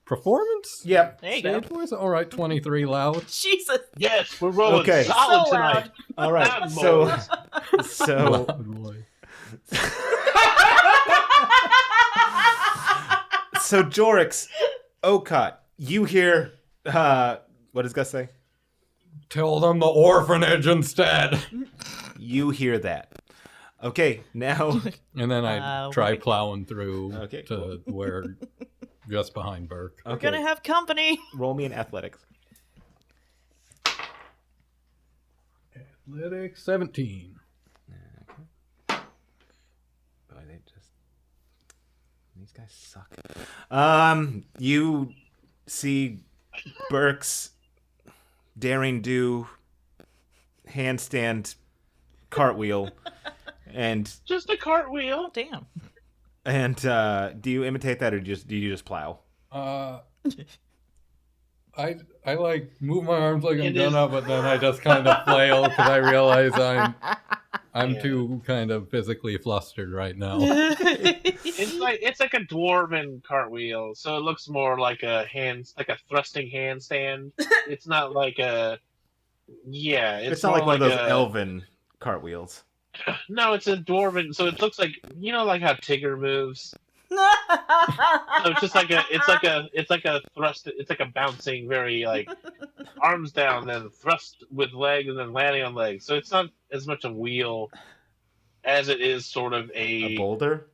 performance? Yep. There you go. Stage voice? All right, 23 loud. Jesus. Yes, we're rolling Okay. solid So tonight. loud. All right. Loud So boys. so Loud voice. so Jorix, Okot, you hear what does Gus say? Tell them the orphanage instead. You hear that. Okay, now And then I try wait. plowing through Okay, to where just behind Burke. We're okay, gonna have company. roll me in athletics. Athletics 17. Boy, these guys suck. You see Burke's daring do handstand cartwheel, and Just a cartwheel. Damn. do you imitate that or do you just plow? I like move my arms like I'm It is- gonna, but then I just kind of flail because I realize I'm Yeah. too kind of physically flustered right now. It's like a dwarven cartwheel, so it looks more like a thrusting handstand. It's not like a It's not like more one of those elven cartwheels. No, it's a dwarven, so it looks like like how Tigger moves. So it's just like a thrust. It's like a bouncing, very like arms down, then thrust with legs, and then landing on legs. So it's not as much a wheel as it is sort of A boulder?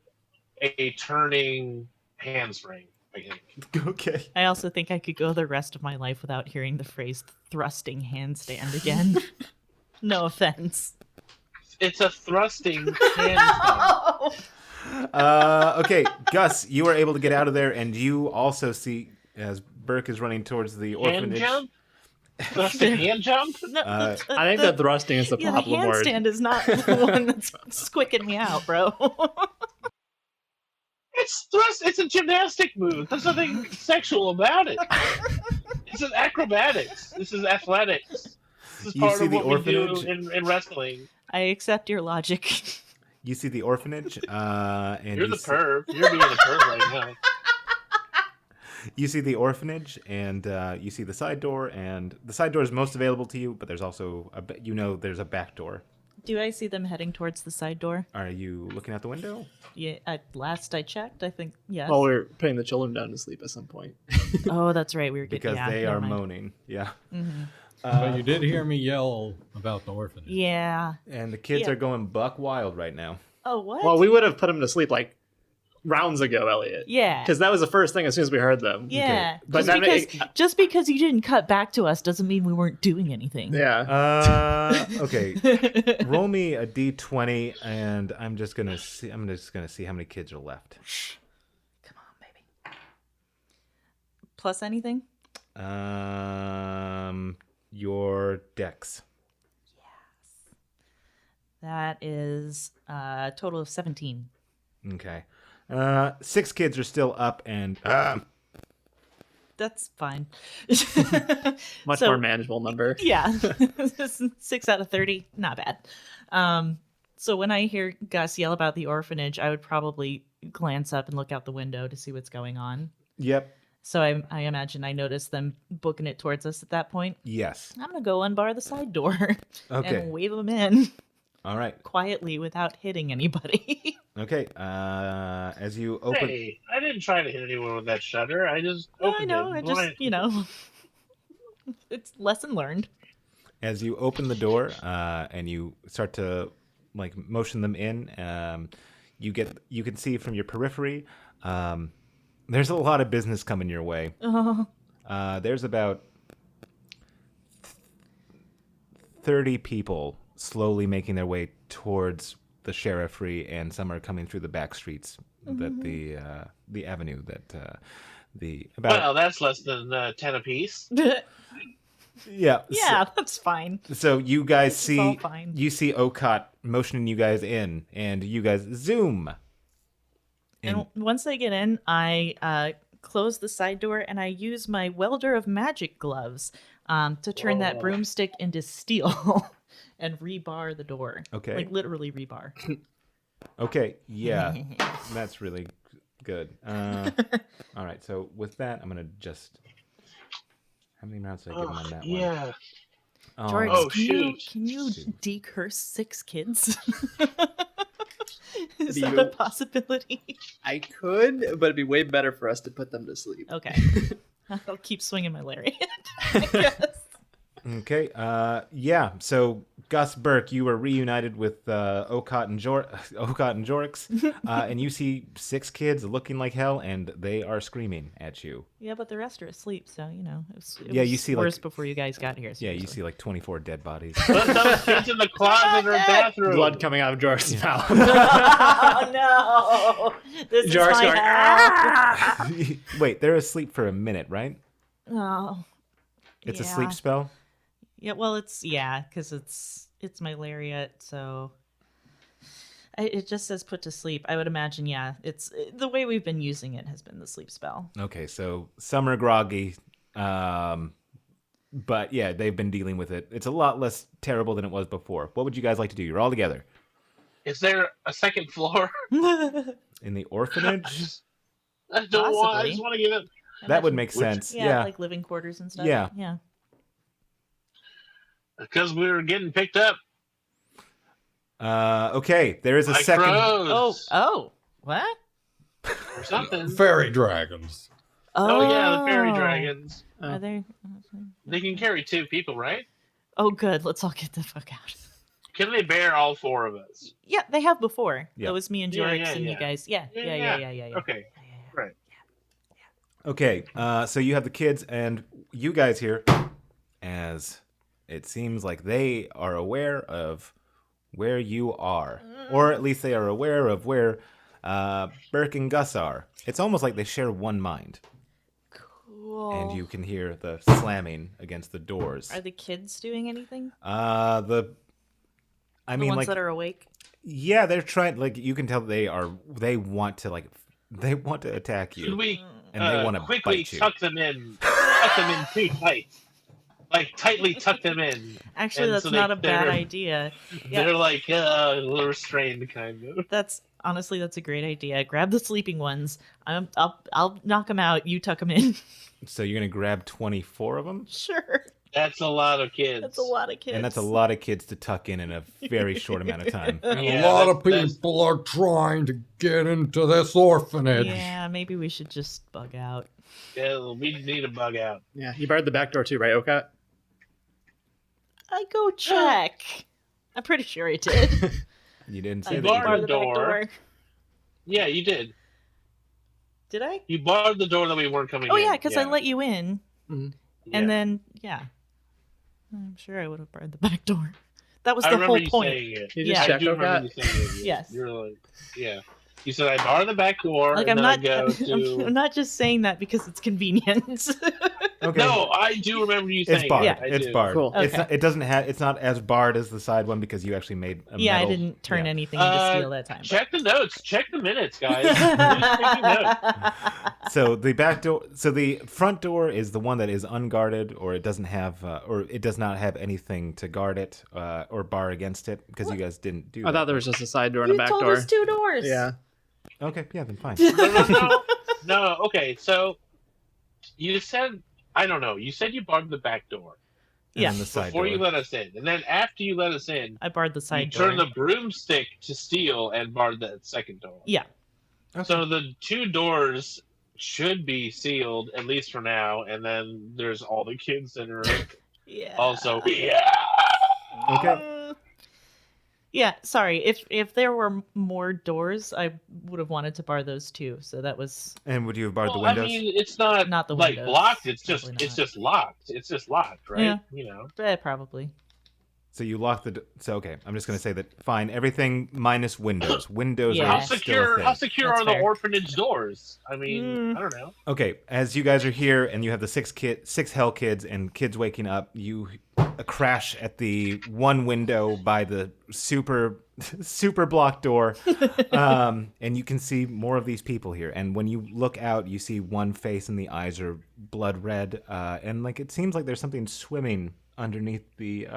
a turning handspring. I think. Okay. I also think I could go the rest of my life without hearing the phrase thrusting handstand again. No offense. It's a thrusting handstand. Okay, Gus, you are able to get out of there, and you also see as Burke is running towards the Hand orphanage. jump? Thrusting hand jump? No, Uh, I think the thrusting is the yeah, the problem word. handstand is not the one that's squicking me out, bro. It's thrust. It's a gymnastic move. There's nothing sexual about it. This is acrobatics. This is athletics. This is You part see of the what we orphanage? do in wrestling. I accept your logic. You see the orphanage, and You're you the see, perv. You're being a perv right now. you see the orphanage, and you see the side door, and the side door is most available to you, but there's also there's a back door. Do I see them heading towards the side door? Are you looking out the window? Yeah, at last I checked, I think yes. Well, we're putting the children down to sleep at some point. Oh, that's right. We were getting Because they never are mind. moaning. Yeah. But you did hear me yell about the orphanage. Yeah. And the kids Yeah. are going buck wild right now. Oh, what? Well, we would have put them to sleep like rounds ago, Elliot. yeah. Because that was the first thing as soon as we heard them. Yeah. But Just because you didn't cut back to us doesn't mean we weren't doing anything. Yeah. Okay. Roll me a d20, and I'm just gonna see how many kids are left. Come on, baby. Plus anything? Your dex. That is a total of 17. Okay. 6 kids are still up, and That's fine. Much So- more manageable number. Yeah. 6 out of 30. Not bad. So when I hear Gus yell about the orphanage, I would probably glance up and look out the window to see what's going on. yep, So I imagine I noticed them booking it towards us at that point. yes. I'm going to go unbar the side door Okay. and wave them in All right. quietly without hitting anybody. Okay. As you open, Hey, I didn't try to hit anyone with that shutter. I just I opened know. it. I just, it's lesson learned. as you open the door, and you start to like motion them in, you can see from your periphery, there's a lot of business coming your way. There's about 30 people slowly making their way towards the sheriffry, and some are coming through the back streets that the avenue that the about Well, that's less than 10 apiece. yeah Yeah, that's fine. So you guys It's all see fine. you see Okot motioning you guys in, and you guys zoom. And once they get in, I close the side door and I use my welder of magic gloves to turn that broomstick into steel and rebar the door. Okay. Like literally rebar. Okay, yeah, that's really Good. All right. So with that, I'm gonna just. How many rounds did I give him on that one? Yeah. Jorix, Oh, can you Shoot. decurse 6 kids? Is Do that you- a possibility? I could, but it'd be way better for us to put them to sleep. Okay. I'll keep swinging my lariat, I guess. Okay. Yeah. So Gus Burke, you were reunited with Okot and Jorix, and you see 6 kids looking like hell, and they are screaming at you. Yeah, but the rest are asleep, so, you know, it was You see, worse like- before you guys got here. Yeah, you seriously. see like 24 dead bodies. Put those kids in the closet or bathroom. Blood coming out of Jorik's mouth. Oh, no! This Jorik's is my going, house! Wait, they're asleep for a minute, right? Oh. It's a Yeah. sleep spell. Yeah, well, because it's my lariat, so it just says put to sleep. I would imagine, yeah, it's the way we've been using it has been the sleep spell. Okay, so some are groggy, but yeah, they've been dealing with it. It's a lot less terrible than it was before. What would you guys like to do? You're all together Is there a second floor? in the orphanage. I don't want. I Possibly. just want to give it. That would make sense. Yeah, like living quarters and stuff. Yeah. Yeah. Because we were getting picked up Okay, there is a by second. crows. Oh, what? Or something. Fairy dragons. Oh yeah, the fairy dragons. Are they? They can carry 2 people, right? Oh, good. Let's all get the fuck out. Can they bear all 4 of us? Yeah, they have before. Yeah. It was me and Yeah, Jorix yeah, and you yeah. guys. Yeah. Okay. Right. Okay, so you have the kids and you guys here, as it seems like they are aware of where you are, or at least they are aware of where Burke and Gus are. It's almost like they share one mind, Cool. and you can hear the slamming against the doors. Are the kids doing anything? I The mean, ones like, that are awake? yeah, they're trying. Like, you can tell they want to attack you. Should we And they wanna quickly bite you. tuck them in? Tuck them in too tight. Like tightly tuck them in. Actually, And that's so not a bad they're- idea. Yeah. They're like a little restrained, kind of. That's a great idea. Grab the sleeping ones. I'll knock them out. You tuck them in. So you're gonna grab 24 of them, Sure. That's a lot of kids. That's a lot of kids. and that's a lot of kids to tuck in a very short amount of time. Yeah, a lot of that's- people are trying to get into this orphanage. Yeah, maybe we should just bug out. Yeah, we need a bug out. Yeah, you barred the back door too, right, Okat? I go check. I'm pretty sure I did. You didn't I say did that. You barred did. bar the back door. door. Yeah, you did. Did I? You barred the door that we weren't coming Oh in. yeah, because I let you in, Mhm. and Yeah. then yeah, I'm sure I would have barred the back door. That was I the remember whole you point. saying it. You Yeah. just I check, do remember Okat? you saying it. Yes. You're like, yeah. You said I bar the back door, Like and I'm then not. I go to. I'm not just saying that because it's convenient. Okay. No, I do remember you saying It's barred. it. I It's do. barred. Cool. It's Okay. not, it doesn't have. It's not as barred as the side one because you actually made. Yeah, I metal- didn't turn yeah. anything into steel that time. Check the notes. Check the minutes, guys. Who's taking notes? So the back door. So the front door is the one that is unguarded, or it doesn't have, or it does not have anything to guard it or bar against it because you guys didn't do. I that. thought there was just a side door and You a back told door. us 2 doors. Yeah. Okay, yeah, then fine. No. Okay, so you said I don't know. You said you barred the back door And Yeah. then the side before door. you let us in, and then after you let us in, I barred the you side door. turned the broomstick to steel and barred that second door. Yeah. So the 2 doors should be sealed at least for now, and then there's all the kids that are Yeah. also. Yeah. Okay. Yeah, sorry. If there were more doors, I would have wanted to bar those too. So that was And would you have barred the Well, I windows? mean, it's not Not the like windows. blocked. It's just Probably it's not. just locked. It's just locked, right? Yeah. You know. probably. So you locked the. So okay, I'm just gonna say that. Fine, everything minus windows. Windows Yeah. are How still a secure? thing. How secure That's are the fair. orphanage doors? I mean, Mm. I don't know. Okay, as you guys are here and you have the six hell kids and kids waking up, you crash at the one window by the super block door, and you can see more of these people here. And when you look out, you see one face and the eyes are blood red, and like it seems like there's something swimming underneath the.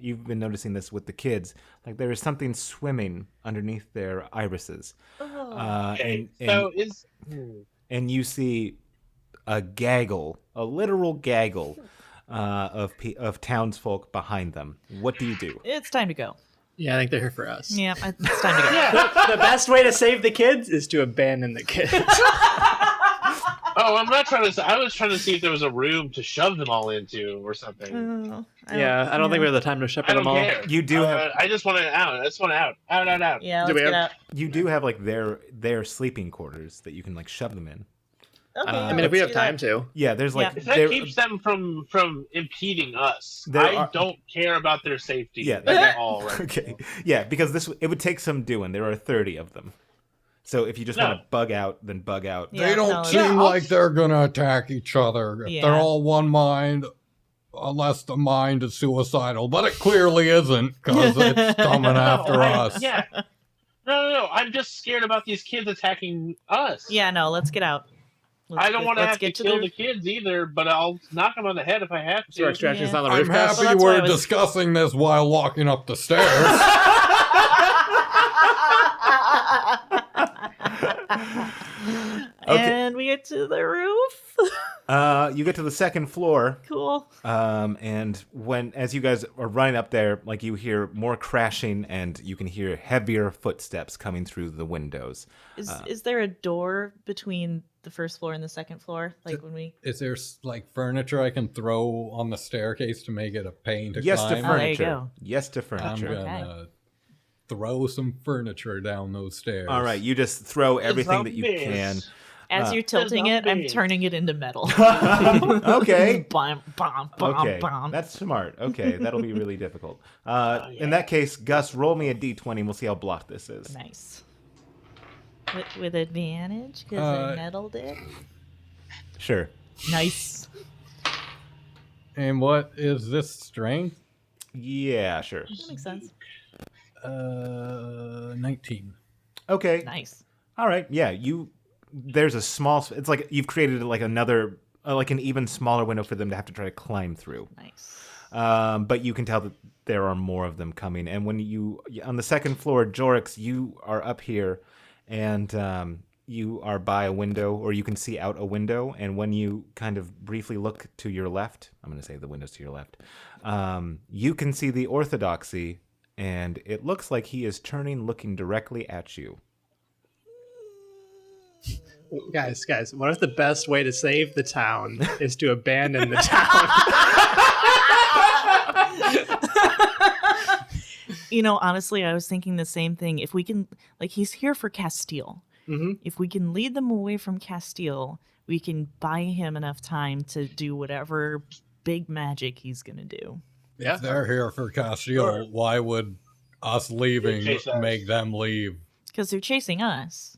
You've been noticing this with the kids, like there is something swimming underneath their irises. Okay, And so and you see a literal gaggle of townsfolk behind them. What do you do? It's time to go. Yeah, I think they're here for us. Yeah, it's time to go. The best way to save the kids is to abandon the kids. Oh, I'm not trying to. I was trying to see if there was a room to shove them all into or something. I don't think we have the time to shepherd I don't them all. care. You do have. I just want to out. I just want out. Out. Yeah, Do let's we get have- out. You do have like their sleeping quarters that you can like shove them in. Okay, I mean, if we have time to. Yeah, there's like If that keeps them from impeding us, I don't care about their safety at all. Right okay. Yeah, because it would take some doing. There are 30 of them. So if you just want to bug out, then bug out. Yeah, They don't seem like they're gonna attack each other. Yeah. They're all one mind, unless the mind is suicidal. But it clearly isn't, because it's coming after us. Yeah. No. I'm just scared about these kids attacking us. Yeah, no, let's get out. I don't want to have to get kill the kids either, but I'll knock them on the head if I have to. So our extraction's not on the I'm roof. happy So that's why we're I was- discussing this while walking up the stairs. And we get to the roof. You get to the second floor. Cool. And as you guys are running up there, like you hear more crashing and you can hear heavier footsteps coming through the windows. Is there a door between the first floor and the second floor? Like when we... Is there like furniture I can throw on the staircase to make it a pain to Yes climb? to there you furniture. go. Yes to I'm furniture. gonna throw some furniture down those stairs. All right, you just throw everything that you Zombies. can. As you're tilting it, I'm zombies. turning it into metal. Okay. Bam, bam, bam, Okay, bam. that's smart. Okay, that'll be really difficult. In that case, Gus, roll me a d20 and we'll see how blocked this is. Nice. With advantage, because I meddled it. Sure. Nice. And what is this strength? Yeah, sure. That makes sense. 19. Okay. Nice. All right. Yeah, there's a small. It's like you've created like another, like an even smaller window for them to have to try to climb through. Nice. But you can tell that there are more of them coming. And when on the second floor, Jorix, you are up here, and you are by a window, or you can see out a window. And when you kind of briefly look to your left, I'm going to say the window's to your left, you can see the Orthodoxy, and it looks like he is turning, looking directly at you. Guys, what if the best way to save the town is to abandon the town? Honestly, I was thinking the same thing. If we can, he's here for Castile. Mm-hmm. If we can lead them away from Castile, we can buy him enough time to do whatever big magic he's going to do. Yeah. If they're here for Castile, why would us leaving Chase us. make them leave? Because they're chasing us.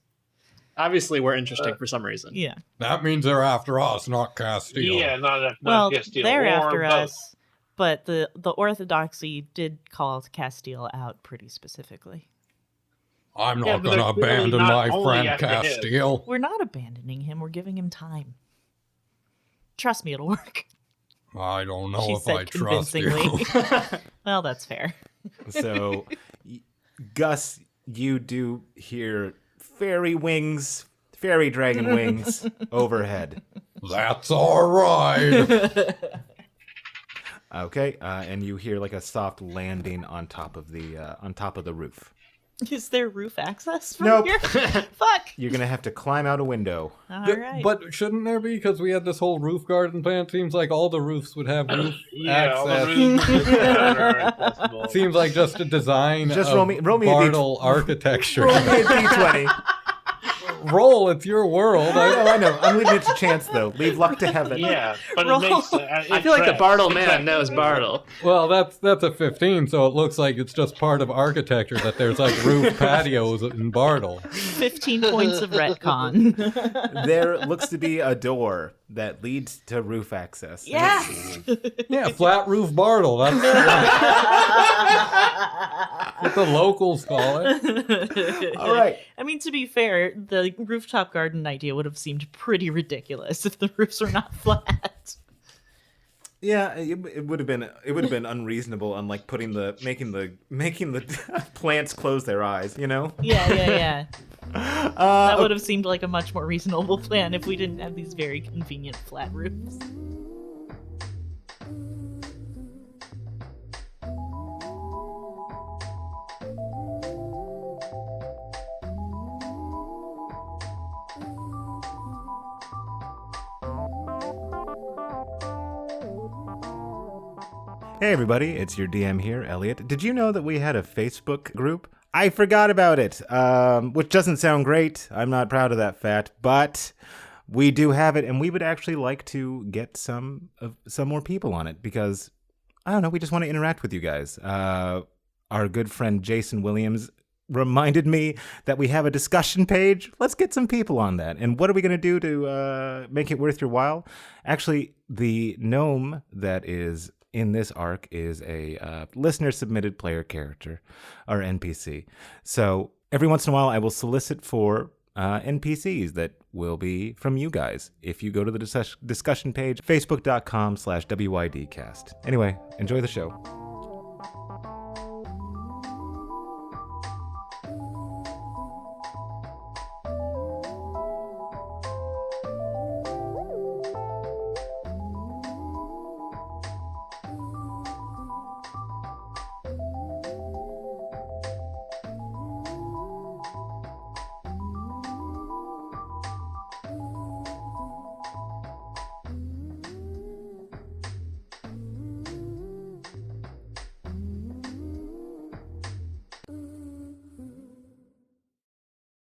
Obviously, we're interesting for some reason. Yeah. That means they're after us, not Castile. Yeah, not Well, Castile, they're or after both. us, but the Orthodoxy did call Castile out pretty specifically. I'm Yeah, not but going to they're clearly abandon not my only friend after him. Castile. We're not abandoning him. We're giving him time. Trust me, it'll work. I don't know She if said I trust you. convincingly. Well, that's fair. So, Gus, you do hear fairy dragon wings overhead. That's all right. Okay, and you hear like a soft landing on top of the roof. Is there roof access from Nope. here? Fuck. You're gonna have to climb out a window. All right. But shouldn't there be? Because we had this whole roof garden plan. It seems like all the roofs would have roof All the access. rooms are accessible. Seems like just a design Just of roll me a Bartoll architecture. Roll me a d20. Roll, it's your world. I know. I'm leaving it to chance though. Leave luck to heaven. Yeah, but Roll. it makes. I feel like the Bartle man knows Bartle. Well, that's a 15, so it looks like it's just part of architecture that there's like roof patios in Bartle. 15 points of retcon. There looks to be a door that leads to roof access. Yes. Yeah, flat roof Bartle. That's what the locals call it. All right. I mean, to be fair, the rooftop garden idea would have seemed pretty ridiculous if the roofs were not flat. Yeah, it would have been unreasonable, unlike making the plants close their eyes. You know. Yeah. That would have seemed like a much more reasonable plan if we didn't have these very convenient flat roofs. Hey everybody, it's your DM here, Elliot. Did you know that we had a Facebook group? I forgot about it, which doesn't sound great. I'm not proud of that fact, but we do have it, and we would actually like to get some more people on it because, I don't know, we just want to interact with you guys. Our good friend Jason Williams reminded me that we have a discussion page. Let's get some people on that. And what are we going to do to make it worth your while? Actually, the gnome that is in this arc is a listener-submitted player character, or NPC. So every once in a while, I will solicit for NPCs that will be from you guys if you go to the discussion page, facebook.com/WYDcast. Anyway, enjoy the show.